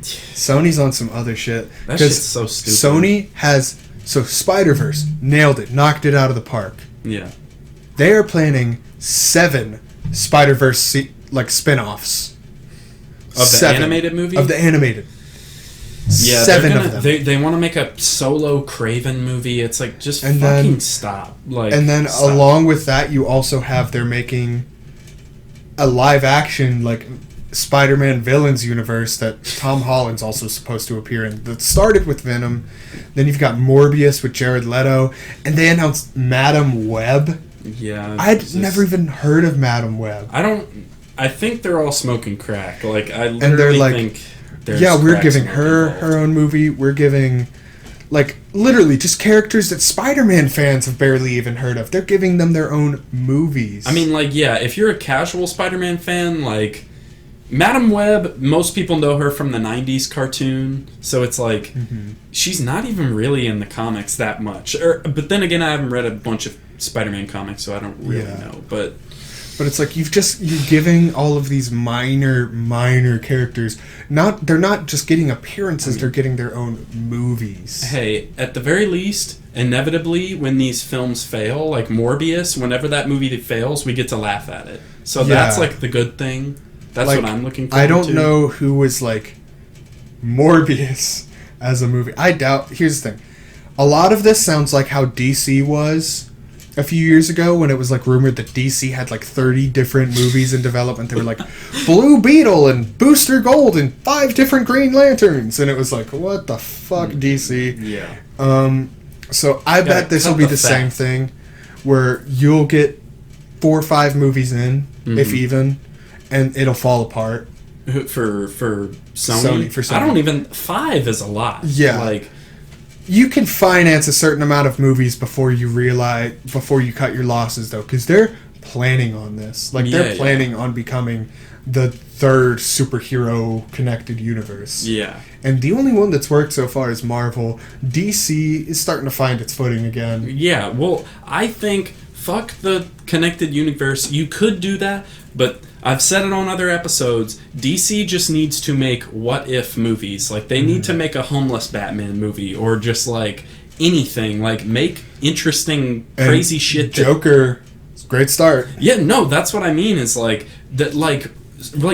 Sony's on some other shit. That shit's so stupid. Sony has... So, Spider-Verse, nailed it. Knocked it out of the park. Yeah. They are planning 7 Spider-Verse like spin-offs. Of the animated movie? Of the animated. Yeah, 7 of them. They want to make a solo Craven movie. It's like, just fucking stop. Like, and then along with that, you also have, they're making a live-action, like, Spider-Man villains universe that Tom Holland's also supposed to appear in. That started with Venom. Then you've got Morbius with Jared Leto. And they announced Madam Web. Yeah. I'd never even heard of Madam Web. I think they're all smoking crack. Like, I literally think there's we're giving her own movie. We're giving, like, literally just characters that Spider-Man fans have barely even heard of. They're giving them their own movies. I mean, like, yeah, if you're a casual Spider-Man fan, like, Madam Web, most people know her from the 90s cartoon, so it's like, she's not even really in the comics that much. But then again, I haven't read a bunch of Spider-Man comics, so I don't really know. But But it's like you're giving all of these minor characters. They're not just getting appearances, they're getting their own movies. Hey, at the very least, inevitably, when these films fail, like Morbius, whenever that movie fails, we get to laugh at it. So that's like the good thing. That's like, what I'm looking for. I don't know who was like Morbius as a movie. I doubt. Here's the thing. A lot of this sounds like how DC was a few years ago when it was like rumored that DC had like 30 different movies in development. They were like Blue Beetle and Booster Gold and 5 different Green Lanterns, and it was like, what the fuck, DC? Yeah. So I bet this will be the same thing, where you'll get 4 or 5 movies in, if even, and it'll fall apart. For Sony? For Sony. I don't even... 5 is a lot. Yeah. Like... You can finance a certain amount of movies before you cut your losses, though, because they're planning on this. Like, they're planning on becoming the 3rd superhero connected universe. Yeah. And the only one that's worked so far is Marvel. DC is starting to find its footing again. Yeah, well, I think, fuck the connected universe. You could do that, but I've said it on other episodes. DC just needs to make what-if movies. Like, they need to make a homeless Batman movie, or just, like, anything. Like, make interesting, crazy shit. Joker, it's a great start. Yeah, no, that's what I mean, is, like, that, like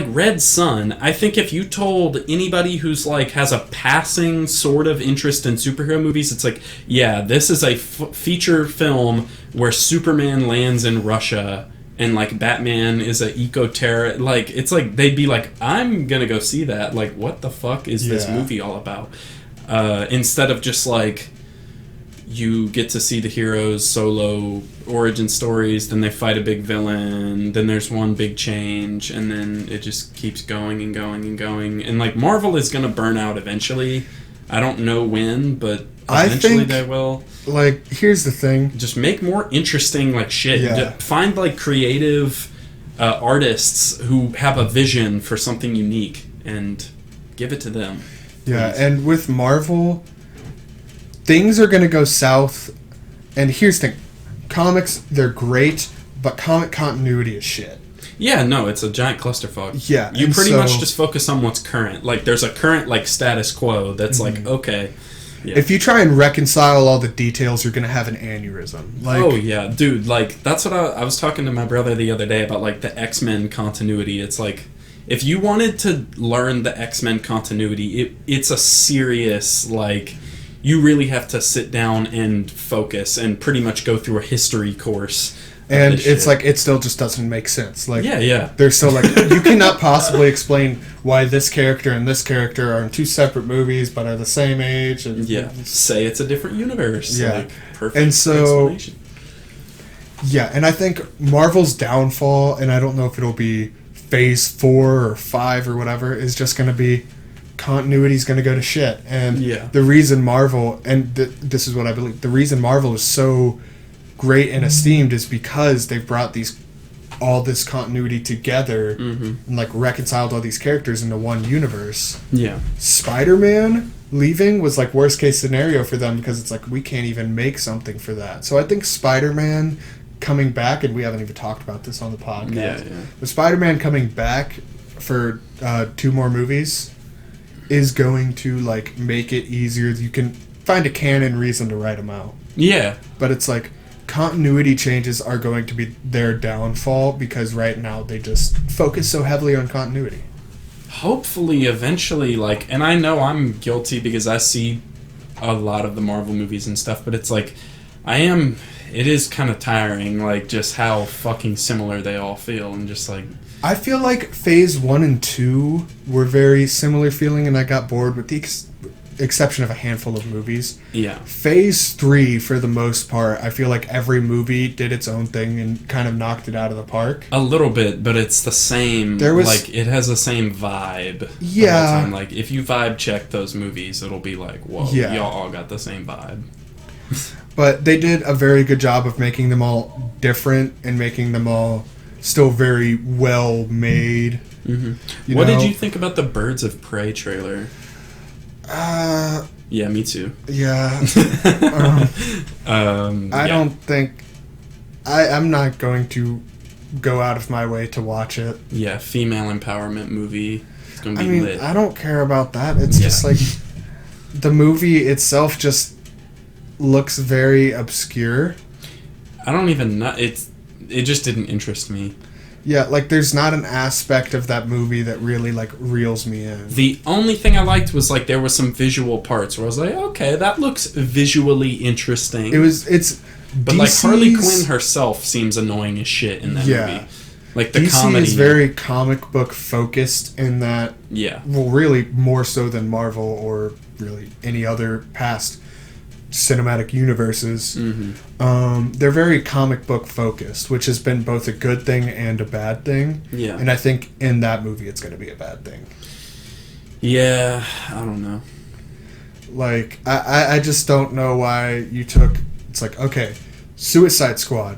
Red Sun. I think if you told anybody who's like has a passing sort of interest in superhero movies, it's like, yeah, this is a feature film where Superman lands in Russia and like Batman is a eco-terror. Like, it's like they'd be like, I'm gonna go see that. Like, what the fuck is this movie all about? Instead of just like, you get to see the heroes' solo origin stories, then they fight a big villain, then there's one big change, and then it just keeps going and going and going. And, like, Marvel is going to burn out eventually. I don't know when, but eventually they will. Like, here's the thing. Just make more interesting, like, shit. Yeah. Find, like, creative artists who have a vision for something unique and give it to them. Yeah, and with Marvel... things are going to go south, and here's the thing. Comics, they're great, but comic continuity is shit. Yeah, no, it's a giant clusterfuck. Yeah. You pretty much just focus on what's current. Like, there's a current, like, status quo that's like, okay. Yeah. If you try and reconcile all the details, you're going to have an aneurysm. Like, oh, yeah, dude, like, that's what I was talking to my brother the other day about, like, the X-Men continuity. It's like, if you wanted to learn the X-Men continuity, it's a serious, like... You really have to sit down and focus and pretty much go through a history course. And it's like, it still just doesn't make sense. Like, yeah. They're still like, you cannot possibly explain why this character and this character are in 2 separate movies but are the same age. And say it's a different universe. Yeah. Like, perfect and so, explanation. Yeah, and I think Marvel's downfall, and I don't know if it'll be phase 4 or 5 or whatever, is just going to be... continuity's going to go to shit, and the reason Marvel, and this is what I believe, the reason Marvel is so great and esteemed is because they've brought all this continuity together and like reconciled all these characters into one universe. Yeah, Spider-Man leaving was like worst case scenario for them, because it's like, we can't even make something for that. So I think Spider-Man coming back, and we haven't even talked about this on the podcast, but Spider-Man coming back for 2 more movies is going to like make it easier. You can find a canon reason to write them out. Yeah. But it's like, continuity changes are going to be their downfall, because right now they just focus so heavily on continuity. Hopefully eventually, like, and I know I'm guilty because I see a lot of the Marvel movies and stuff, but it's like, it is kind of tiring, like, just how fucking similar they all feel, and just like... I feel like phase 1 and 2 were very similar feeling, and I got bored with the exception of a handful of movies. Yeah. Phase 3, for the most part, I feel like every movie did its own thing and kind of knocked it out of the park. A little bit, but it's the same. Like, it has the same vibe. Yeah. The whole time. Like, if you vibe check those movies, it'll be like, whoa, y'all all got the same vibe. But they did a very good job of making them all different and making them all... still very well made. Mm-hmm. What did you think about the Birds of Prey trailer? Yeah, me too. Yeah. I don't think... I'm not going to go out of my way to watch it. Yeah, female empowerment movie. It's gonna be I mean, lit. I don't care about that. It's just like the movie itself just looks very obscure. I don't even know. It just didn't interest me. Yeah, like there's not an aspect of that movie that really like reels me in. The only thing I liked was like there was some visual parts where I was like, okay, that looks visually interesting. But like Harley Quinn herself seems annoying as shit in that movie. Like the DC comedy is very comic book focused in that. Yeah. Well, really more so than Marvel or really any other past cinematic universes. Mm-hmm. They're very comic book focused, which has been both a good thing and a bad thing. Yeah. And I think in that movie it's going to be a bad thing. Yeah, I don't know. Like, I just don't know why you took... It's like, okay, Suicide Squad,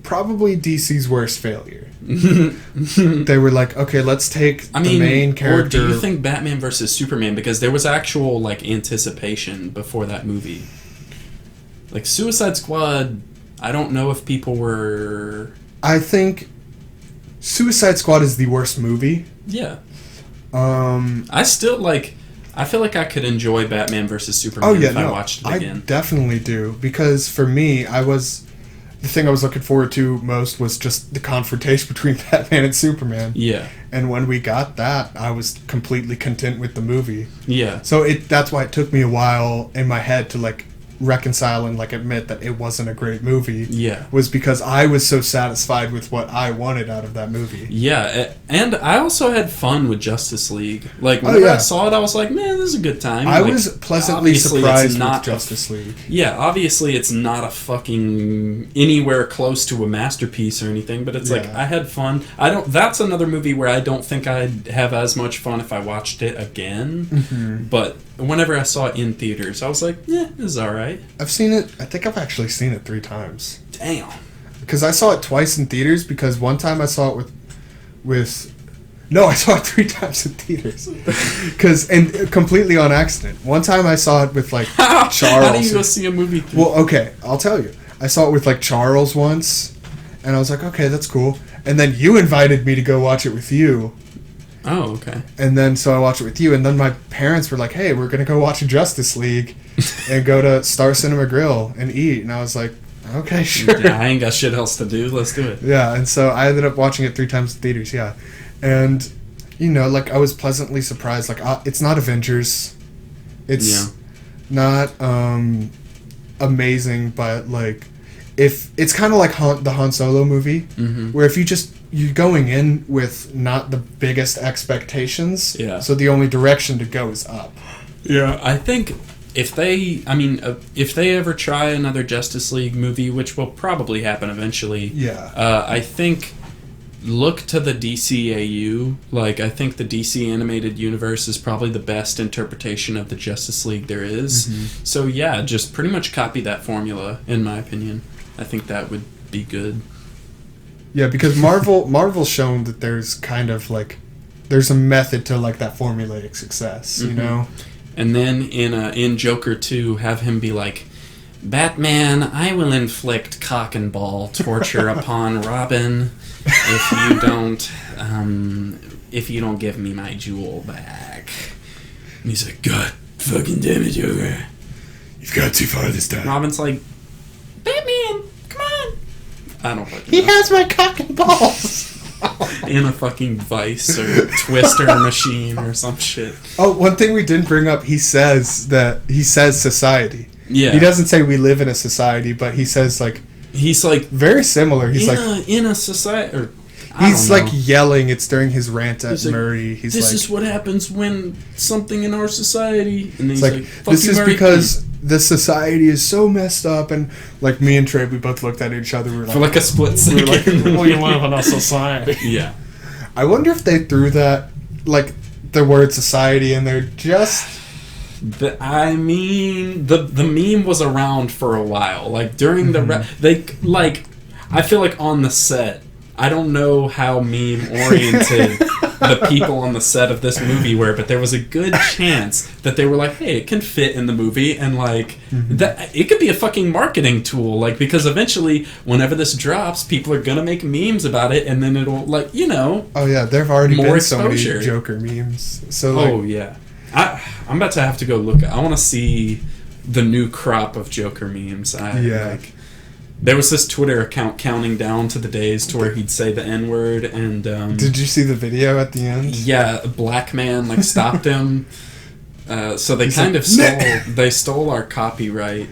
probably DC's worst failure. They were like, okay, let's take the main character... Or do you think Batman versus Superman? Because there was actual, like, anticipation before that movie. Like, Suicide Squad, I don't know if people were... I think Suicide Squad is the worst movie. Yeah. I still, like... I feel like I could enjoy Batman vs. Superman if I watched it again. I definitely do. Because for me, the thing I was looking forward to most was just the confrontation between Batman and Superman. Yeah. And when we got that, I was completely content with the movie. Yeah. So that's why it took me a while in my head to like reconcile and like admit that it wasn't a great movie. Yeah. Was because I was so satisfied with what I wanted out of that movie. Yeah, and I also had fun with Justice League. Like, whenever I saw it, I was like, man, this is a good time. I like, was pleasantly surprised with Justice League. Yeah, obviously it's not a fucking anywhere close to a masterpiece or anything, but it's like, I had fun. That's another movie where I don't think I'd have as much fun if I watched it again. Mm-hmm. But whenever I saw it in theaters, I was like, yeah, this is alright. I've seen it, I think I've actually seen it 3 times. Damn. Because I saw it twice in theaters, because one time I saw it no, I saw it 3 times in theaters. And completely on accident. One time I saw it with, like, Charles. How do you go see a movie? Well, okay, I'll tell you. I saw it with, like, Charles once, and I was like, okay, that's cool. And then you invited me to go watch it with you. Oh, okay. And then, so I watched it with you, and then my parents were like, hey, we're going to go watch Justice League and go to Star Cinema Grill and eat. And I was like, okay, sure. Yeah, I ain't got shit else to do. Let's do it. Yeah, and so I ended up watching it 3 times in theaters, yeah. And, you know, like, I was pleasantly surprised. Like, it's not Avengers. It's not amazing, but, like, if it's kind of like the Han Solo movie, where if you're going in with not the biggest expectations, so the only direction to go is up. Yeah, I think if they ever try another Justice League movie, which will probably happen eventually, I think look to the DCAU. Like, I think the DC animated universe is probably the best interpretation of the Justice League there is. Mm-hmm. So yeah, just pretty much copy that formula, in my opinion. I think that would be good. Yeah, because Marvel's shown that there's kind of like there's a method to like that formulaic success, you know. And then in Joker 2, have him be like, Batman, I will inflict cock and ball torture upon Robin if you don't give me my jewel back. And he's like, God fucking damn it, Joker. You've got too far this time. Robin's like, Batman, come on. I don't fucking He know. has my cock and balls. In a fucking vice or twister machine or some shit. Oh, one thing we didn't bring up, he says society. Yeah. He doesn't say we live in a society, but he says like he's like very similar. He's in a society, or he's like yelling. It's during his rant at Murray. He's this is what happens when something in our society. And he's like this is Murray, because the society is so messed up. And like me and Trey, we both looked at each other. We were like, for like a split second. We were like, we live in a society. Yeah. I wonder if they threw that like the word society in there just. The meme was around for a while. Like during I feel like on the set, I don't know how meme oriented the people on the set of this movie were, but there was a good chance that they were like, hey, it can fit in the movie, and like that it could be a fucking marketing tool, like, because eventually whenever this drops, people are gonna make memes about it, and then it'll, like, you know. Oh yeah, there've already more been exposure. so many Joker memes. So like, oh yeah, I'm about to have to go look. I want to see the new crop of Joker memes. Like, there was this Twitter account counting down to the days to where he'd say the N-word, and did you see the video at the end? Yeah, a black man like stopped him. So they stole our copyright.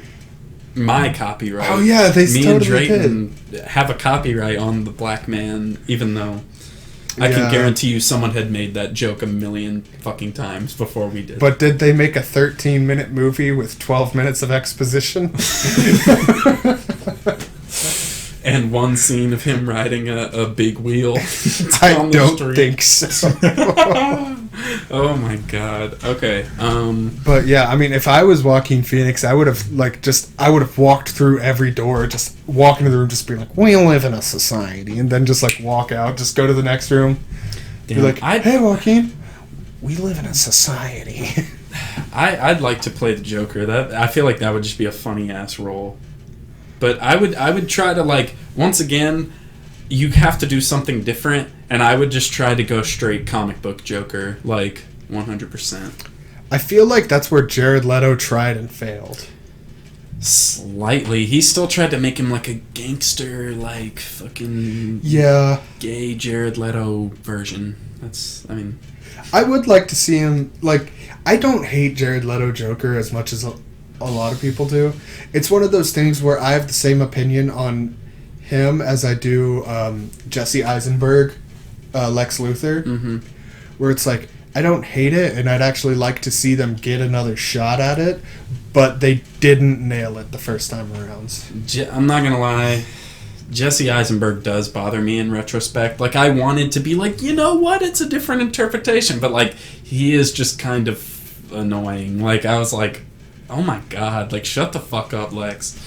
My copyright. Oh yeah, they Me totally and Drayton have a copyright on the black man, even though I can guarantee you someone had made that joke a million fucking times before we did. But did they make a 13-minute movie with 12 minutes of exposition? And one scene of him riding a big wheel. I don't think so. Oh my god. Okay. But yeah, I mean, if I was Joaquin Phoenix, I would have walked through every door, just walk into the room, just be like, "We live in a society," and then just like walk out, just go to the next room, be like, "Hey, Joaquin, we live in a society." I'd like to play the Joker. I feel like that would just be a funny ass role. But I would try to, like, once again, you have to do something different, and I would just try to go straight comic book Joker, like, 100%. I feel like that's where Jared Leto tried and failed. Slightly. He still tried to make him like a gangster, like, fucking gay Jared Leto version. I would like to see him, like, I don't hate Jared Leto Joker as much as a lot of people do. It's one of those things where I have the same opinion on him as I do Jesse Eisenberg, Lex Luthor, where it's like, I don't hate it, and I'd actually like to see them get another shot at it, but they didn't nail it the first time around. I'm not gonna lie, Jesse Eisenberg does bother me in retrospect. Like, I wanted to be like, you know what, it's a different interpretation, but like, he is just kind of annoying. Like, I was like, oh my god, like, shut the fuck up, Lex.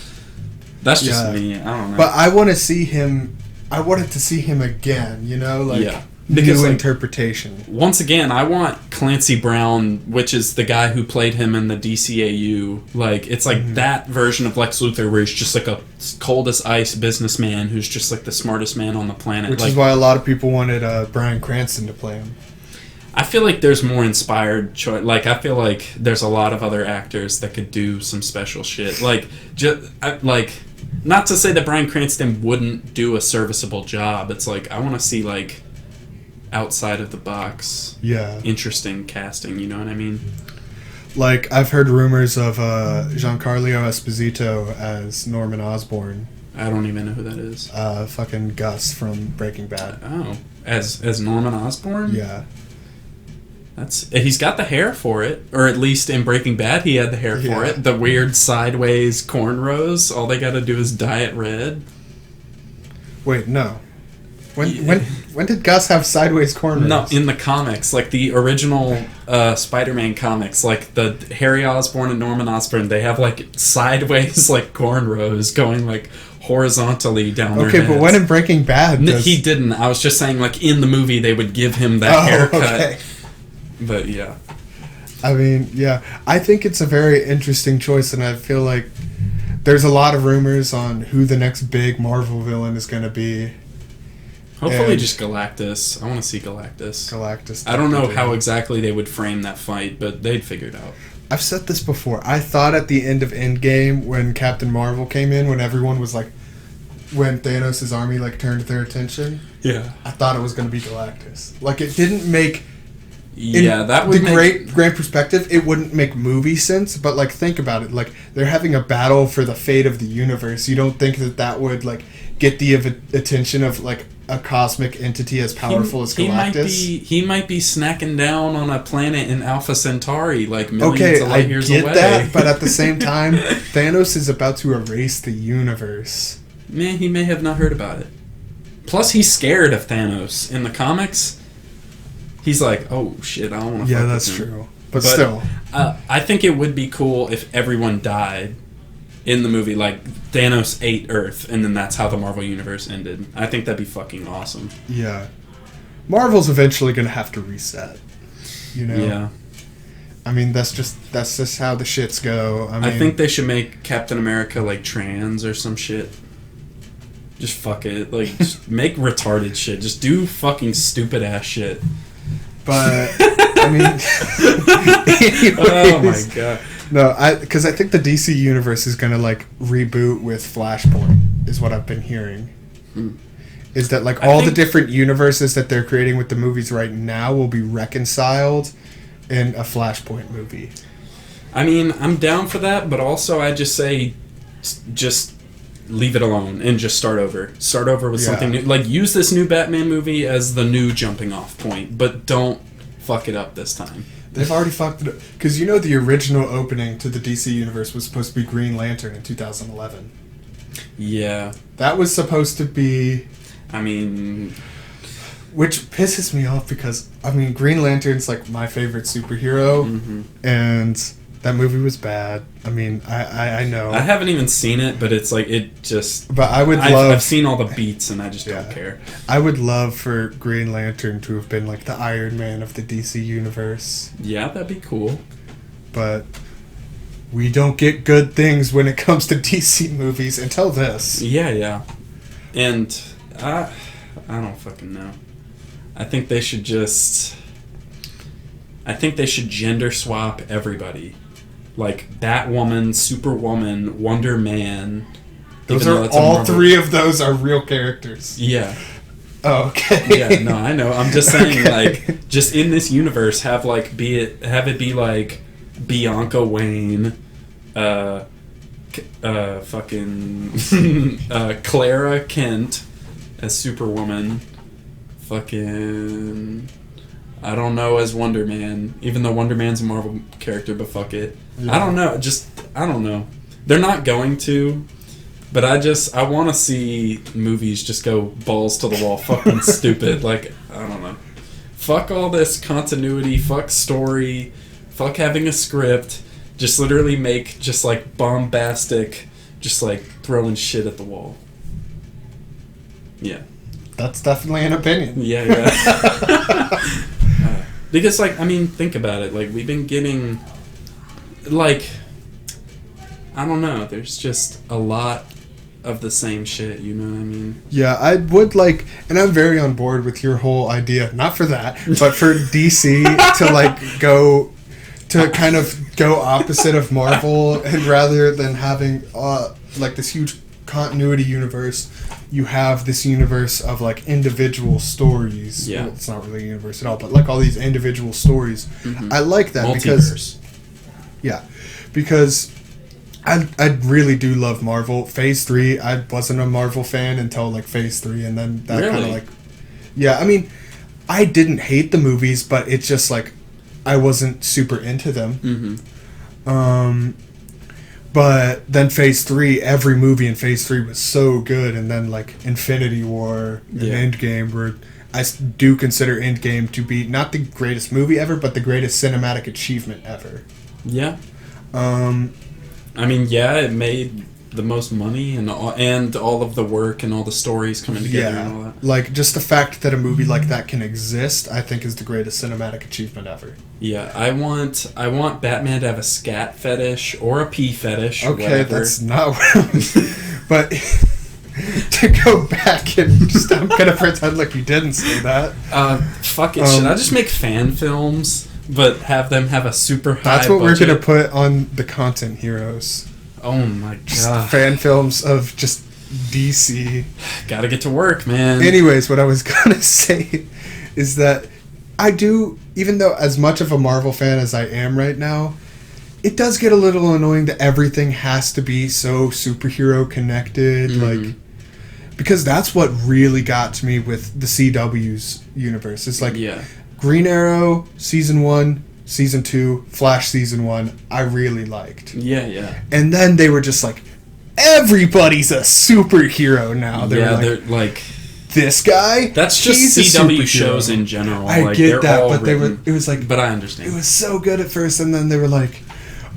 That's just me. I don't know. But I want to see him. I wanted to see him again. You know, like because, new like, interpretation. Once again, I want Clancy Brown, which is the guy who played him in the DCAU. Like, it's like that version of Lex Luthor, where he's just like a cold as ice businessman who's just like the smartest man on the planet. Which like, is why a lot of people wanted Bryan Cranston to play him. I feel like there's more inspired choice. Like, I feel like there's a lot of other actors that could do some special shit. Like, not to say that Bryan Cranston wouldn't do a serviceable job. It's like, I want to see, like, outside of the box, interesting casting. You know what I mean? Like, I've heard rumors of Giancarlo Esposito as Norman Osborn. I don't even know who that is. Fucking Gus from Breaking Bad. Oh, as Norman Osborn? Yeah. He's got the hair for it, or at least in Breaking Bad he had the hair for it. The weird sideways cornrows. All they got to do is dye it red. Wait, no. When did Gus have sideways cornrows? No, in the comics, like the original Spider-Man comics, like the Harry Osborn and Norman Osborn, they have like sideways like cornrows going like horizontally down their heads. But when in Breaking Bad, he didn't. I was just saying, like, in the movie they would give him that haircut. Okay. But yeah. I mean, yeah. I think it's a very interesting choice, and I feel like there's a lot of rumors on who the next big Marvel villain is going to be. Hopefully just Galactus. I want to see Galactus. I don't know how exactly they would frame that fight, but they'd figure it out. I've said this before. I thought at the end of Endgame, when Captain Marvel came in, when everyone was like, when Thanos' army like turned their attention, I thought it was going to be Galactus. Like, it didn't make... that would great perspective, it wouldn't make movie sense, but like, think about it. Like, they're having a battle for the fate of the universe. You don't think that would like get the attention of like a cosmic entity as powerful as Galactus? He might be snacking down on a planet in Alpha Centauri, like millions of light years away. I get that, but at the same time, Thanos is about to erase the universe. Man, he may have not heard about it. Plus, he's scared of Thanos in the comics. He's like, oh shit, I don't want to. Yeah, that's true. But still, I think it would be cool if everyone died in the movie, like Thanos ate Earth, and then that's how the Marvel Universe ended. I think that'd be fucking awesome. Yeah. Marvel's eventually going to have to reset. You know? Yeah. I mean, that's just how the shits go. I think they should make Captain America, like, trans or some shit. Just fuck it. Like, just make retarded shit. Just do fucking stupid-ass shit. But, I mean... anyways, oh, my God. No, because I think the DC Universe is going to, like, reboot with Flashpoint, is what I've been hearing. Is that, like, all the different universes that they're creating with the movies right now will be reconciled in a Flashpoint movie. I mean, I'm down for that, but also I just say, just leave it alone and just start over. Start over with something new. Like, use this new Batman movie as the new jumping off point, but don't fuck it up this time. They've already fucked it up. Because you know the original opening to the DC Universe was supposed to be Green Lantern in 2011. Yeah. That was supposed to be... I mean... Which pisses me off because, I mean, Green Lantern's, like, my favorite superhero, and that movie was bad. I mean, I know. I haven't even seen it, but it's, like, it just... But I would love... I've seen all the beats, and I just don't care. I would love for Green Lantern to have been, like, the Iron Man of the DC Universe. Yeah, that'd be cool. But we don't get good things when it comes to DC movies until this. Yeah. And I don't fucking know. I think they should gender swap everybody. Like Batwoman, Superwoman, Wonder Man. Those are all three of those are real characters. Yeah. Oh, okay. Yeah, no, I know. I'm just saying, like, just in this universe, have it be like Bianca Wayne, Clara Kent as Superwoman. Fucking... I don't know as Wonder Man, even though Wonder Man's a Marvel character, but fuck it. Yeah. I don't know, I don't know. They're not going to, but I want to see movies just go balls to the wall fucking stupid. Like, I don't know. Fuck all this continuity, fuck story, fuck having a script. Just literally make just, like, bombastic, just, like, throwing shit at the wall. Yeah. That's definitely an opinion. Yeah. Because, like, I mean, think about it. Like, we've been getting, like, I don't know. There's just a lot of the same shit, you know what I mean? Yeah, I would like, and I'm very on board with your whole idea, not for that, but for DC to, like, go opposite of Marvel, and rather than having, like, this huge continuity universe, you have this universe of, like, individual stories. Yeah. Well, it's not really a universe at all, but, like, all these individual stories. Mm-hmm. I like that Multiverse. because I really do love Marvel. Phase 3, I wasn't a Marvel fan until, like, Phase 3, and then that kind of, like... Yeah, I mean, I didn't hate the movies, but it's just, like, I wasn't super into them. Mm-hmm. But then Phase 3, every movie in Phase 3 was so good, and then, like, Infinity War and Endgame were... I do consider Endgame to be not the greatest movie ever, but the greatest cinematic achievement ever. Yeah. I mean, yeah, it made the most money and all of the work and all the stories coming together and all that. Like, just the fact that a movie like that can exist, I think is the greatest cinematic achievement ever. Yeah, I want Batman to have a scat fetish or a pee fetish. Okay, whatever. That's not what I was... But to go back and just... I'm going to pretend like you didn't say that. Fuck it, should I just make fan films, but have them have a super high That's what budget? we're going to put on the Content Heroes. Oh my god. Just fan films of just DC. Gotta get to work, man. Anyways, what I was going to say is that I do, even though as much of a Marvel fan as I am right now, it does get a little annoying that everything has to be so superhero connected. Mm-hmm. Like, because that's what really got to me with the CW's universe. It's like Green Arrow, Season 1, Season 2, Flash Season 1, I really liked. Yeah. And then they were just like, everybody's a superhero now. They're like this guy? That's just CW shows in general. I get that, but it was like... But I understand. It was so good at first, and then they were like,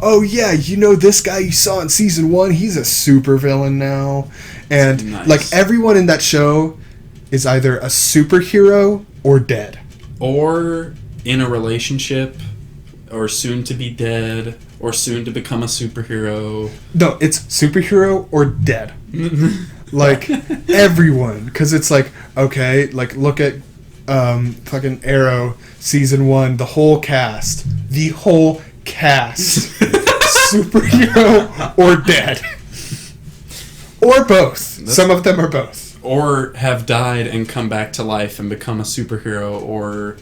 oh yeah, you know this guy you saw in Season 1, he's a supervillain now. And, like, everyone in that show is either a superhero or dead. Or in a relationship, or soon to be dead, or soon to become a superhero. No, it's superhero or dead. Like, everyone. Because it's like, okay, like, look at fucking Arrow Season 1, the whole cast. The whole cast. Superhero or dead. Or both. Some of them are both. Or have died and come back to life and become a superhero, or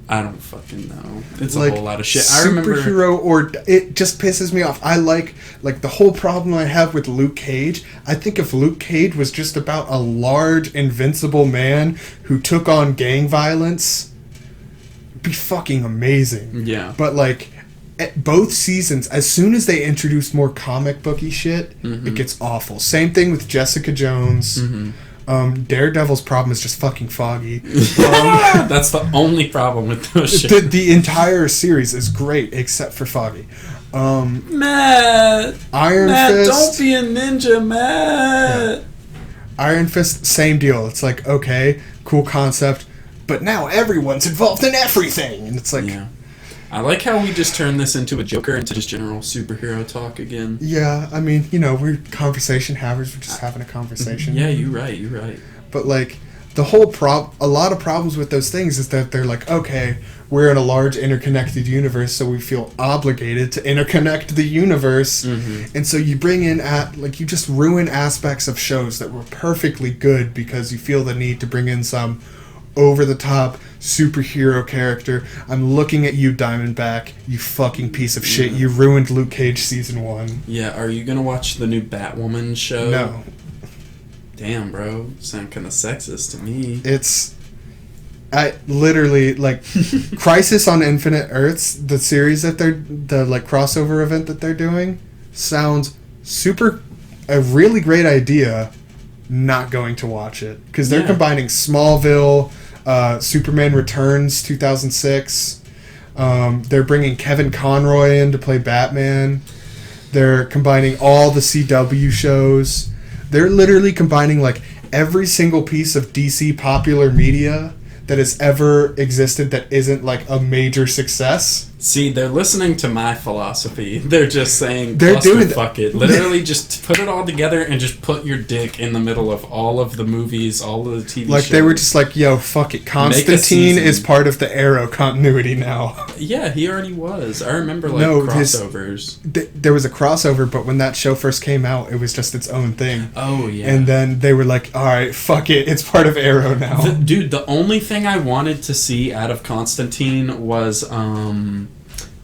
I don't fucking know. It's like, a whole lot of shit. I remember superhero, or it just pisses me off. I like the whole problem I have with Luke Cage. I think if Luke Cage was just about a large, invincible man who took on gang violence, it'd be fucking amazing. Yeah. But like, at both seasons, as soon as they introduce more comic booky shit, it gets awful. Same thing with Jessica Jones. Daredevil's problem is just fucking foggy. That's the only problem with those shit. The entire series is great except for foggy. Matt! Iron Matt, Fist. don't be a ninja, Matt! Yeah. Iron Fist, same deal. It's like, okay, cool concept, but now everyone's involved in everything. And it's like... Yeah. I like how we just turned this into a Joker into just general superhero talk again. Yeah, I mean, you know, we're conversation havers. We're just having a conversation. Yeah, you're right. But, like, the whole a lot of problems with those things is that they're like, okay, we're in a large interconnected universe, so we feel obligated to interconnect the universe. And so you bring in, you just ruin aspects of shows that were perfectly good because you feel the need to bring in some over-the-top superhero character. I'm looking at you, Diamondback, you fucking piece of shit. You ruined Luke Cage Season 1. Yeah, are you gonna watch the new Batwoman show? No. Damn, bro. Sound kind of sexist to me. I literally, like, Crisis on Infinite Earths, the series that crossover event that they're doing, sounds a really great idea. Not going to watch it. Because they're combining Smallville, Superman Returns 2006. They're bringing Kevin Conroy in to play Batman. They're combining all the CW shows. They're literally combining like every single piece of DC popular media that has ever existed that isn't like a major success. See, they're listening to my philosophy. They're just saying, they're doing fuck it. Literally just put it all together and just put your dick in the middle of all of the movies, all of the TV shows. Like, they were just like, yo, fuck it. Constantine is part of the Arrow continuity now. Yeah, he already was. I remember, crossovers. There was a crossover, but when that show first came out, it was just its own thing. Oh, yeah. And then they were like, alright, fuck it. It's part of Arrow now. The only thing I wanted to see out of Constantine was,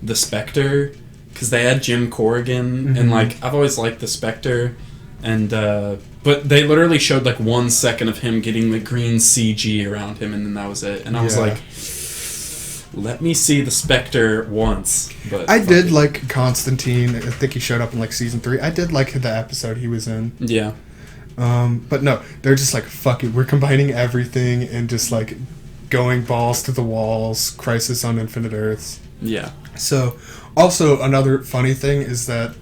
the Spectre, because they had Jim Corrigan, and like I've always liked the Spectre, and but they literally showed like 1 second of him getting the green CG around him, and then that was it. And I was like, let me see the Spectre once. But I did like Constantine. I think he showed up in like season 3. I did like the episode he was in. Yeah. But no, they're just like, fuck it, we're combining everything and just like going balls to the walls. Crisis on Infinite Earths. Yeah. So, also another funny thing is that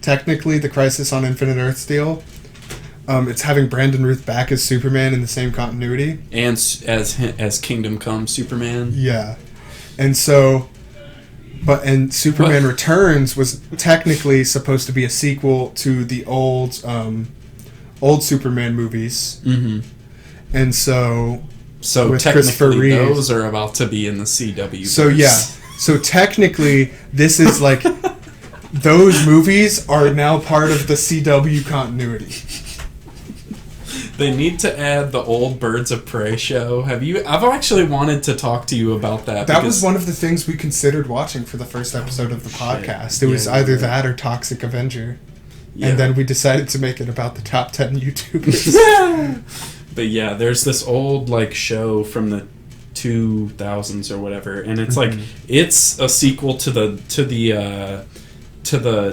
technically the Crisis on Infinite Earths deal, it's having Brandon Routh back as Superman in the same continuity, and as Kingdom Come Superman. Yeah, and so, and Superman Returns was technically supposed to be a sequel to the old Superman movies, and so technically those are about to be in the CW. So yeah. So technically, this is like, those movies are now part of the CW continuity. They need to add the old Birds of Prey show. I've actually wanted to talk to you about that. That was one of the things we considered watching for the first episode of the podcast. It was either that or Toxic Avenger. Yeah. And then we decided to make it about the top 10 YouTubers. But yeah, there's this old like show from the 2000s or whatever, and it's like it's a sequel to the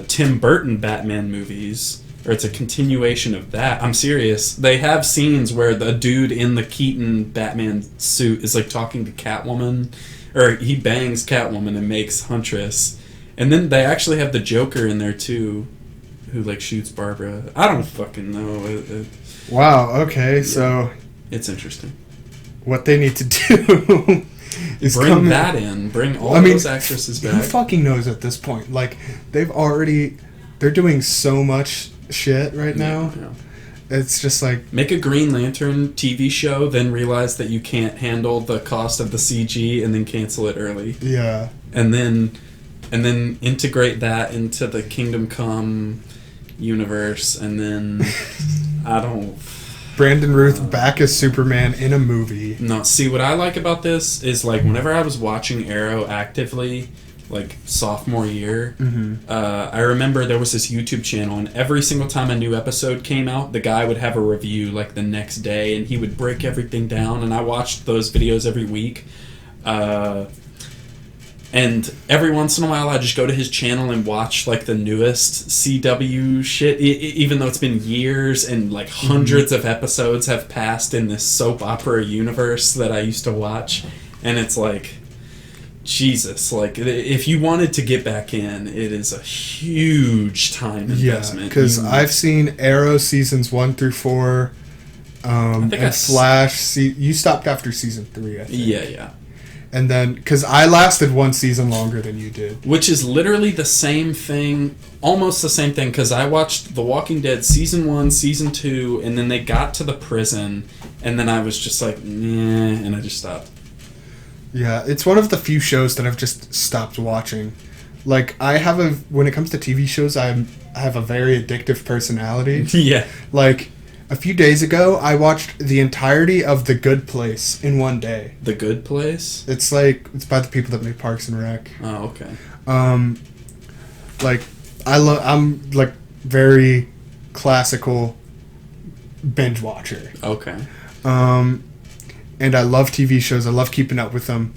Tim Burton Batman movies, or it's a continuation of that. I'm serious. They have scenes where the dude in the Keaton Batman suit is like talking to Catwoman, or he bangs Catwoman and makes Huntress, and then they actually have the Joker in there too, who like shoots Barbara. I don't fucking know. Wow. Okay. Yeah. So it's interesting. what they need to do is bring that in. Bring all those actresses back. Who fucking knows at this point? Like, they're doing so much shit right now. Yeah. It's just like... Make a Green Lantern TV show, then realize that you can't handle the cost of the CG, and then cancel it early. Yeah. And then integrate that into the Kingdom Come universe, and then... I don't... Brandon Routh back as Superman in a movie. No, see, what I like about this is, like, whenever I was watching Arrow actively, like, sophomore year, I remember there was this YouTube channel, and every single time a new episode came out, the guy would have a review, like, the next day, and he would break everything down, and I watched those videos every week. And every once in a while, I just go to his channel and watch, like, the newest CW shit, even though it's been years and, like, hundreds of episodes have passed in this soap opera universe that I used to watch. And it's like, Jesus, like, if you wanted to get back in, it is a huge time investment. Yeah, because I've seen Arrow seasons 1 through 4, and Flash, you stopped after season 3, I think. Yeah. And then, because I lasted one season longer than you did. Which is literally the same thing, almost the same thing, because I watched The Walking Dead season 1, season 2, and then they got to the prison, and then I was just like, nah, and I just stopped. Yeah, it's one of the few shows that I've just stopped watching. Like, when it comes to TV shows, I have a very addictive personality. Yeah. Like... A few days ago, I watched the entirety of The Good Place in one day. The Good Place? It's by the people that made Parks and Rec. Oh, okay. I'm like very classical binge watcher. Okay. And I love TV shows. I love keeping up with them.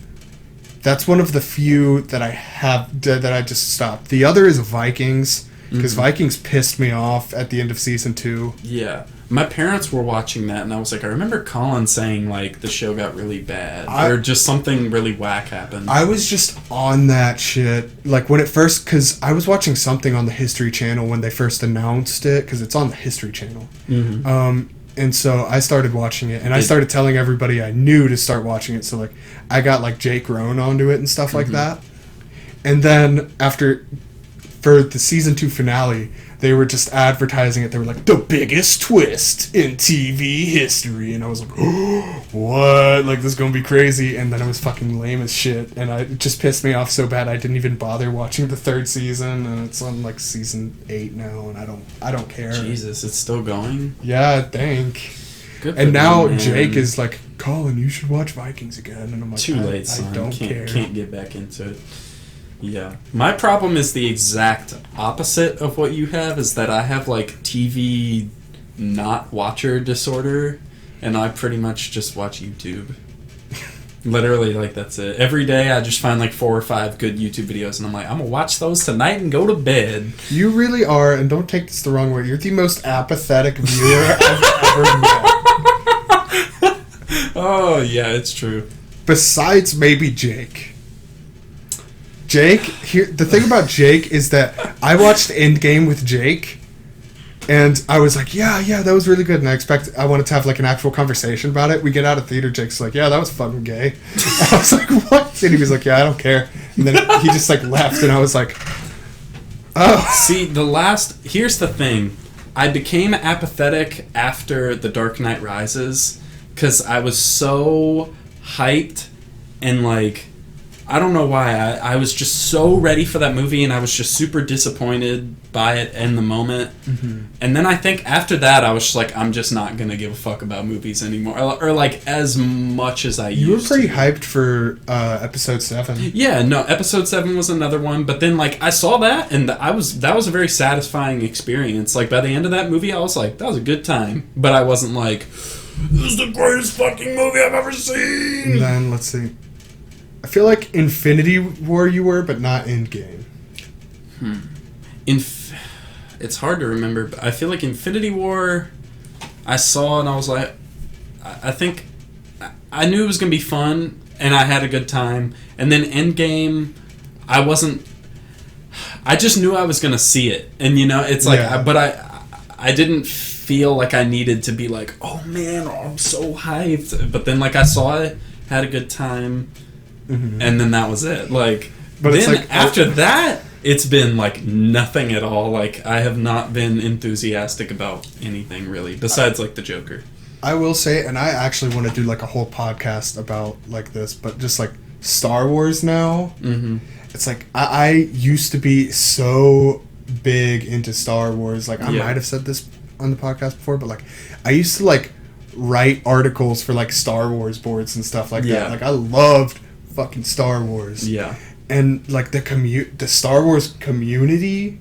That's one of the few that I just stopped. The other is Vikings, because Vikings pissed me off at the end of season 2. Yeah. My parents were watching that, and I was like, I remember Collin saying, like, the show got really bad. Or just something really whack happened. I was just on that shit. Like, when it first... Because I was watching something on the History Channel when they first announced it, because it's on the History Channel. And so I started watching it, and I started telling everybody I knew to start watching it. So, like, I got, like, Jake Rohn onto it and stuff like that. And then, for the season 2 finale... They were just advertising it. They were like, the biggest twist in TV history. And I was like, oh, what? Like, this is going to be crazy. And then it was fucking lame as shit. And it just pissed me off so bad I didn't even bother watching the 3rd season. And it's on, like, season 8 now. And I don't care. Jesus, it's still going? Yeah, I think. Good for and now them, Jake is like, Collin, you should watch Vikings again. And I'm like, too late, son. I don't care. Can't get back into it. Yeah. My problem is the exact opposite of what you have, is that I have, like, TV not watcher disorder, and I pretty much just watch YouTube. Literally, like, that's it. Every day I just find, like, 4 or 5 good YouTube videos, and I'm like, I'm gonna watch those tonight and go to bed. You really are, and don't take this the wrong way, you're the most apathetic viewer I've ever met. Oh, yeah, it's true. Besides maybe Jake. The thing about Jake is that I watched Endgame with Jake, and I was like, yeah, that was really good, and I wanted to have, like, an actual conversation about it. We get out of theater, Jake's like, yeah, that was fucking gay. I was like, what? And he was like, yeah, I don't care. And then he just, like, left, and I was like, oh. See, here's the thing. I became apathetic after The Dark Knight Rises, because I was so hyped, and, like, I don't know why. I was just so ready for that movie, and I was just super disappointed by it in the moment. And then I think after that, I was just like, I'm just not going to give a fuck about movies anymore. Or like, as much as I used to. You were pretty hyped for episode 7. Yeah, no, episode 7 was another one. But then, like, I saw that, and that was a very satisfying experience. Like, by the end of that movie, I was like, that was a good time. But I wasn't like, this is the greatest fucking movie I've ever seen! And then, let's see. I feel like Infinity War you were, but not Endgame. It's hard to remember, but I feel like Infinity War I saw and I was like, I think I knew it was going to be fun and I had a good time. And then Endgame, I just knew I was going to see it. And, you know, it's like, yeah. but I didn't feel like I needed to be like, oh man, I'm so hyped. But then like I saw it, had a good time, and then that was it. Like, but then like, after that, it's been like nothing at all. Like I have not been enthusiastic about anything really, besides like the Joker. I will say, and I actually want to do like a whole podcast about like this, but just like Star Wars now. It's like I used to be so big into Star Wars. Like I might have said this on the podcast before, but like I used to like write articles for like Star Wars boards and stuff like that. Like I loved fucking Star Wars. Yeah. And like the Star Wars community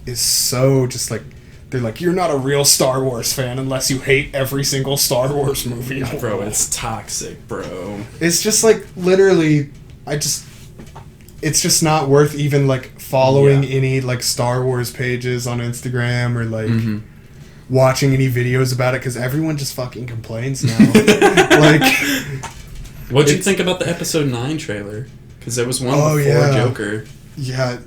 is so just like, they're like, you're not a real Star Wars fan unless you hate every single Star Wars movie. Bro, it's toxic, bro. It's just like literally, it's just not worth even like following any like Star Wars pages on Instagram or like watching any videos about it, because everyone just fucking complains now. Like, what'd you think about the episode 9 trailer? Because there was one before Joker. Yeah,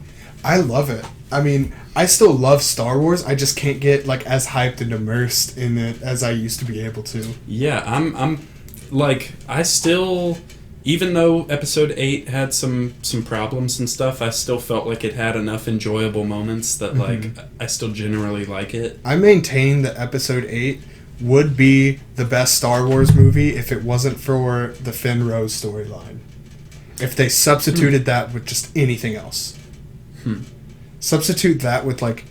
I love it. I mean, I still love Star Wars. I just can't get like as hyped and immersed in it as I used to be able to. Yeah, I'm like, I still, even though episode 8 had some problems and stuff, I still felt like it had enough enjoyable moments that like I still generally like it. I maintain that episode 8 would be the best Star Wars movie if it wasn't for the Finn Rose storyline. If they substituted that with just anything else. Substitute that with like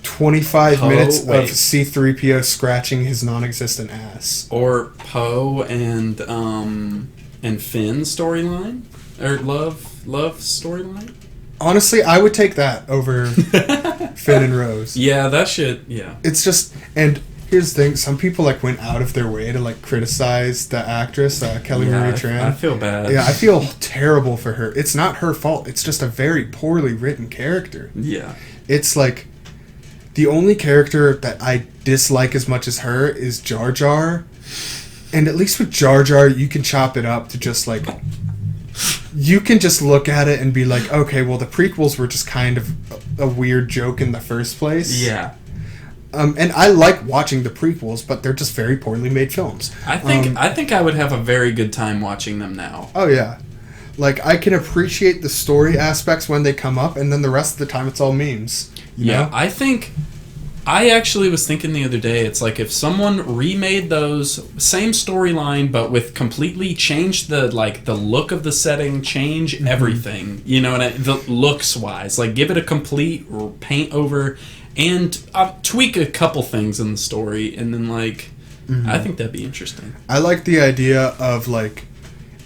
25 minutes of C-3PO scratching his non-existent ass. Or Poe and Finn storyline? Or love storyline? Honestly, I would take that over Finn and Rose. Yeah, that shit, yeah. It's just, and here's the thing, some people like went out of their way to like criticize the actress, Kelly Marie Tran. I feel bad. Yeah, I feel terrible for her. It's not her fault. It's just a very poorly written character. Yeah. It's like, the only character that I dislike as much as her is Jar Jar. And at least with Jar Jar, you can chop it up to just like, you can just look at it and be like, okay, well the prequels were just kind of a weird joke in the first place. Yeah. And I like watching the prequels, but they're just very poorly made films. I think I would have a very good time watching them now. Oh yeah, like I can appreciate the story aspects when they come up, and then the rest of the time it's all memes. You know? I actually was thinking the other day, it's like if someone remade those same storyline, but with completely changed the look of the setting, change everything. You know, and the looks wise, like give it a complete paint over. And tweak a couple things in the story, and then, like, I think that'd be interesting. I like the idea of, like,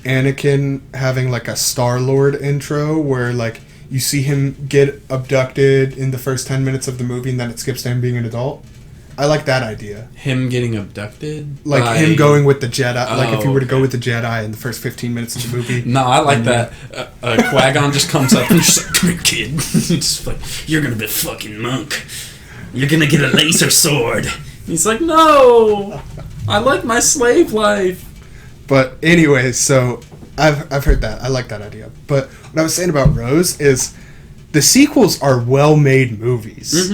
Anakin having, like, a Star-Lord intro where, like, you see him get abducted in the first 10 minutes of the movie, and then it skips to him being an adult. I like that idea. Him getting abducted? Like, him going with the Jedi. Like, if you were to go with the Jedi in the first 15 minutes of the movie. No, I like that. Qui-Gon just comes up and just like, come here, kid. Just like, you're gonna be a fucking monk. You're gonna get a laser sword. He's like, no! I like my slave life. But anyways, so I've heard that. I like that idea. But what I was saying about Rose is the sequels are well-made movies.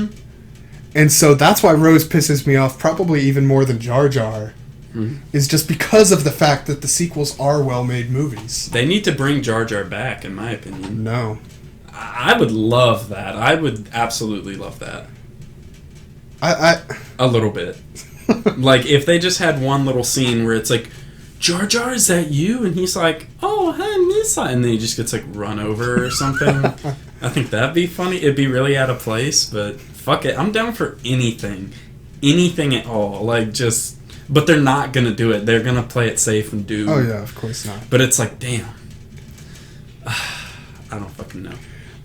And so that's why Rose pisses me off probably even more than Jar Jar, is just because of the fact that the sequels are well-made movies. They need to bring Jar Jar back, in my opinion. No. I would love that. I would absolutely love that. A little bit. Like, if they just had one little scene where it's like, Jar Jar, is that you? And he's like, oh, hi, Missa. And then he just gets, like, run over or something. I think that'd be funny. It'd be really out of place, but fuck it. I'm down for anything. Anything at all. Like, just... But they're not gonna do it. They're gonna play it safe and do... Oh, yeah, of course not. But it's like, damn. I don't fucking know.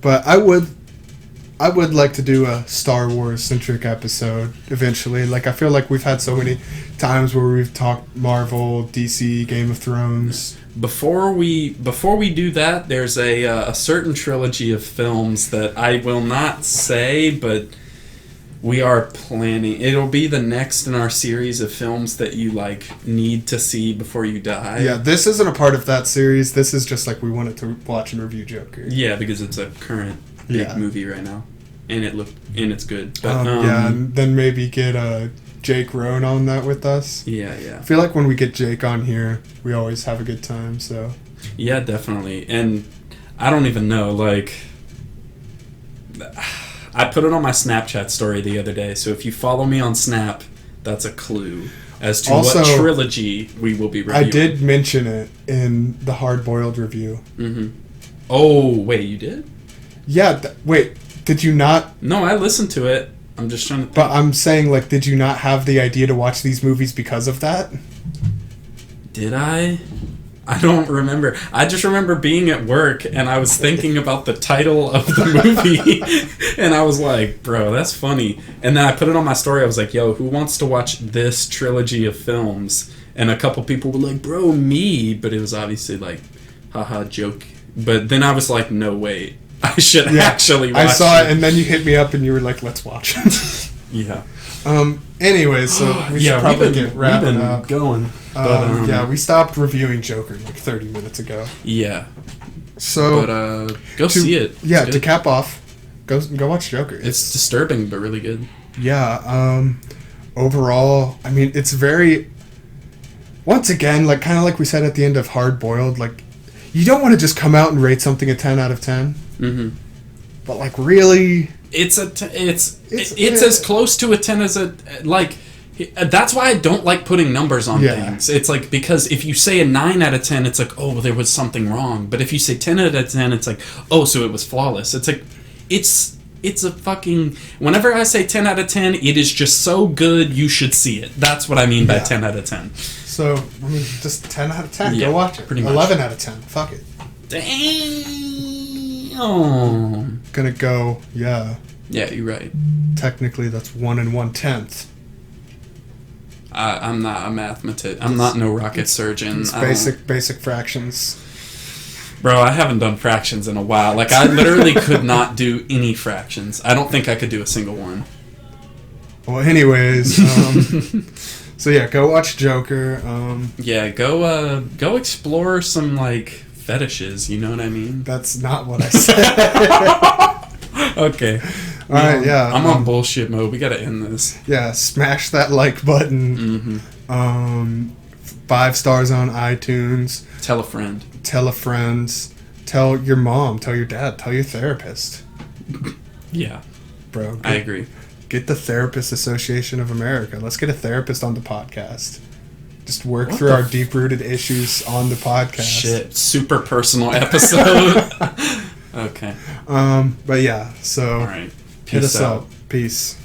But I would like to do a Star Wars-centric episode eventually. Like, I feel like we've had so many times where we've talked Marvel, DC, Game of Thrones. Before we do that, there's a certain trilogy of films that I will not say, but we are planning. It'll be the next in our series of films that you, like, need to see before you die. Yeah, this isn't a part of that series. This is just, like, we wanted to watch and review Joker. Yeah, because it's a current big movie right now. And it's good. But, yeah, and then maybe get Jake Rohn on that with us. Yeah. I feel like when we get Jake on here, we always have a good time, so. Yeah, definitely. And I don't even know, like, I put it on my Snapchat story the other day, so if you follow me on Snap, that's a clue as to Also, what trilogy we will be reviewing. I did mention it in the Hard Boiled review. Mm-hmm. Oh, wait, you did? Yeah, wait, did you not? No, I listened to it. I'm just trying to think. But I'm saying, like, did you not have the idea to watch these movies because of that? Did I? I don't remember. I just remember being at work and I was thinking about the title of the movie and I was like, bro, that's funny. And then I put it on my story. I was like, yo, who wants to watch this trilogy of films? And a couple people were like, bro, me. But it was obviously like, haha, joke. But then I was like, no, wait. I should actually watch it. I saw it and then you hit me up and you were like, let's watch it. Yeah. Anyway, so we should probably get wrapping up. Going. Yeah, we stopped reviewing Joker like 30 minutes ago. Yeah. So, but go see it. It's yeah, good. to cap off, go watch Joker. It's disturbing, but really good. Yeah. Overall, I mean, it's very. Once again, like kind of like we said at the end of Hard Boiled, like you don't want to just come out and rate something a 10 out of 10. Mm-hmm. But like really, it's as close to a 10 as a like. That's why I don't like putting numbers on things. It's like, because if you say a 9 out of 10, it's like, oh, there was something wrong. But if you say 10 out of 10, it's like, oh, so it was flawless. It's like, it's a fucking... Whenever I say 10 out of 10, it is just so good, you should see it. That's what I mean by 10 out of 10. So, I mean, just 10 out of 10. Yeah, go watch it. pretty much. 11 out of 10. Fuck it. Damn. Gonna go, yeah. Yeah, you're right. Technically, that's 1 1/10. I'm not a mathematician. I'm not no rocket surgeon. It's basic fractions. Bro, I haven't done fractions in a while. Like, I literally could not do any fractions. I don't think I could do a single one. Well, anyways, so yeah, go watch Joker. Yeah, go explore some, like, fetishes, you know what I mean? That's not what I said. Okay. All right, yeah. I'm on bullshit mode. We gotta end this. Yeah, smash that like button. Mm-hmm. 5 stars on iTunes. Tell a friend. Tell a friend. Tell your mom. Tell your dad. Tell your therapist. Yeah. Bro. I agree. Get the Therapist Association of America. Let's get a therapist on the podcast. Just work through our deep-rooted issues on the podcast. Shit. Super personal episode. Okay. But yeah, so all right. hit us out. up. Peace.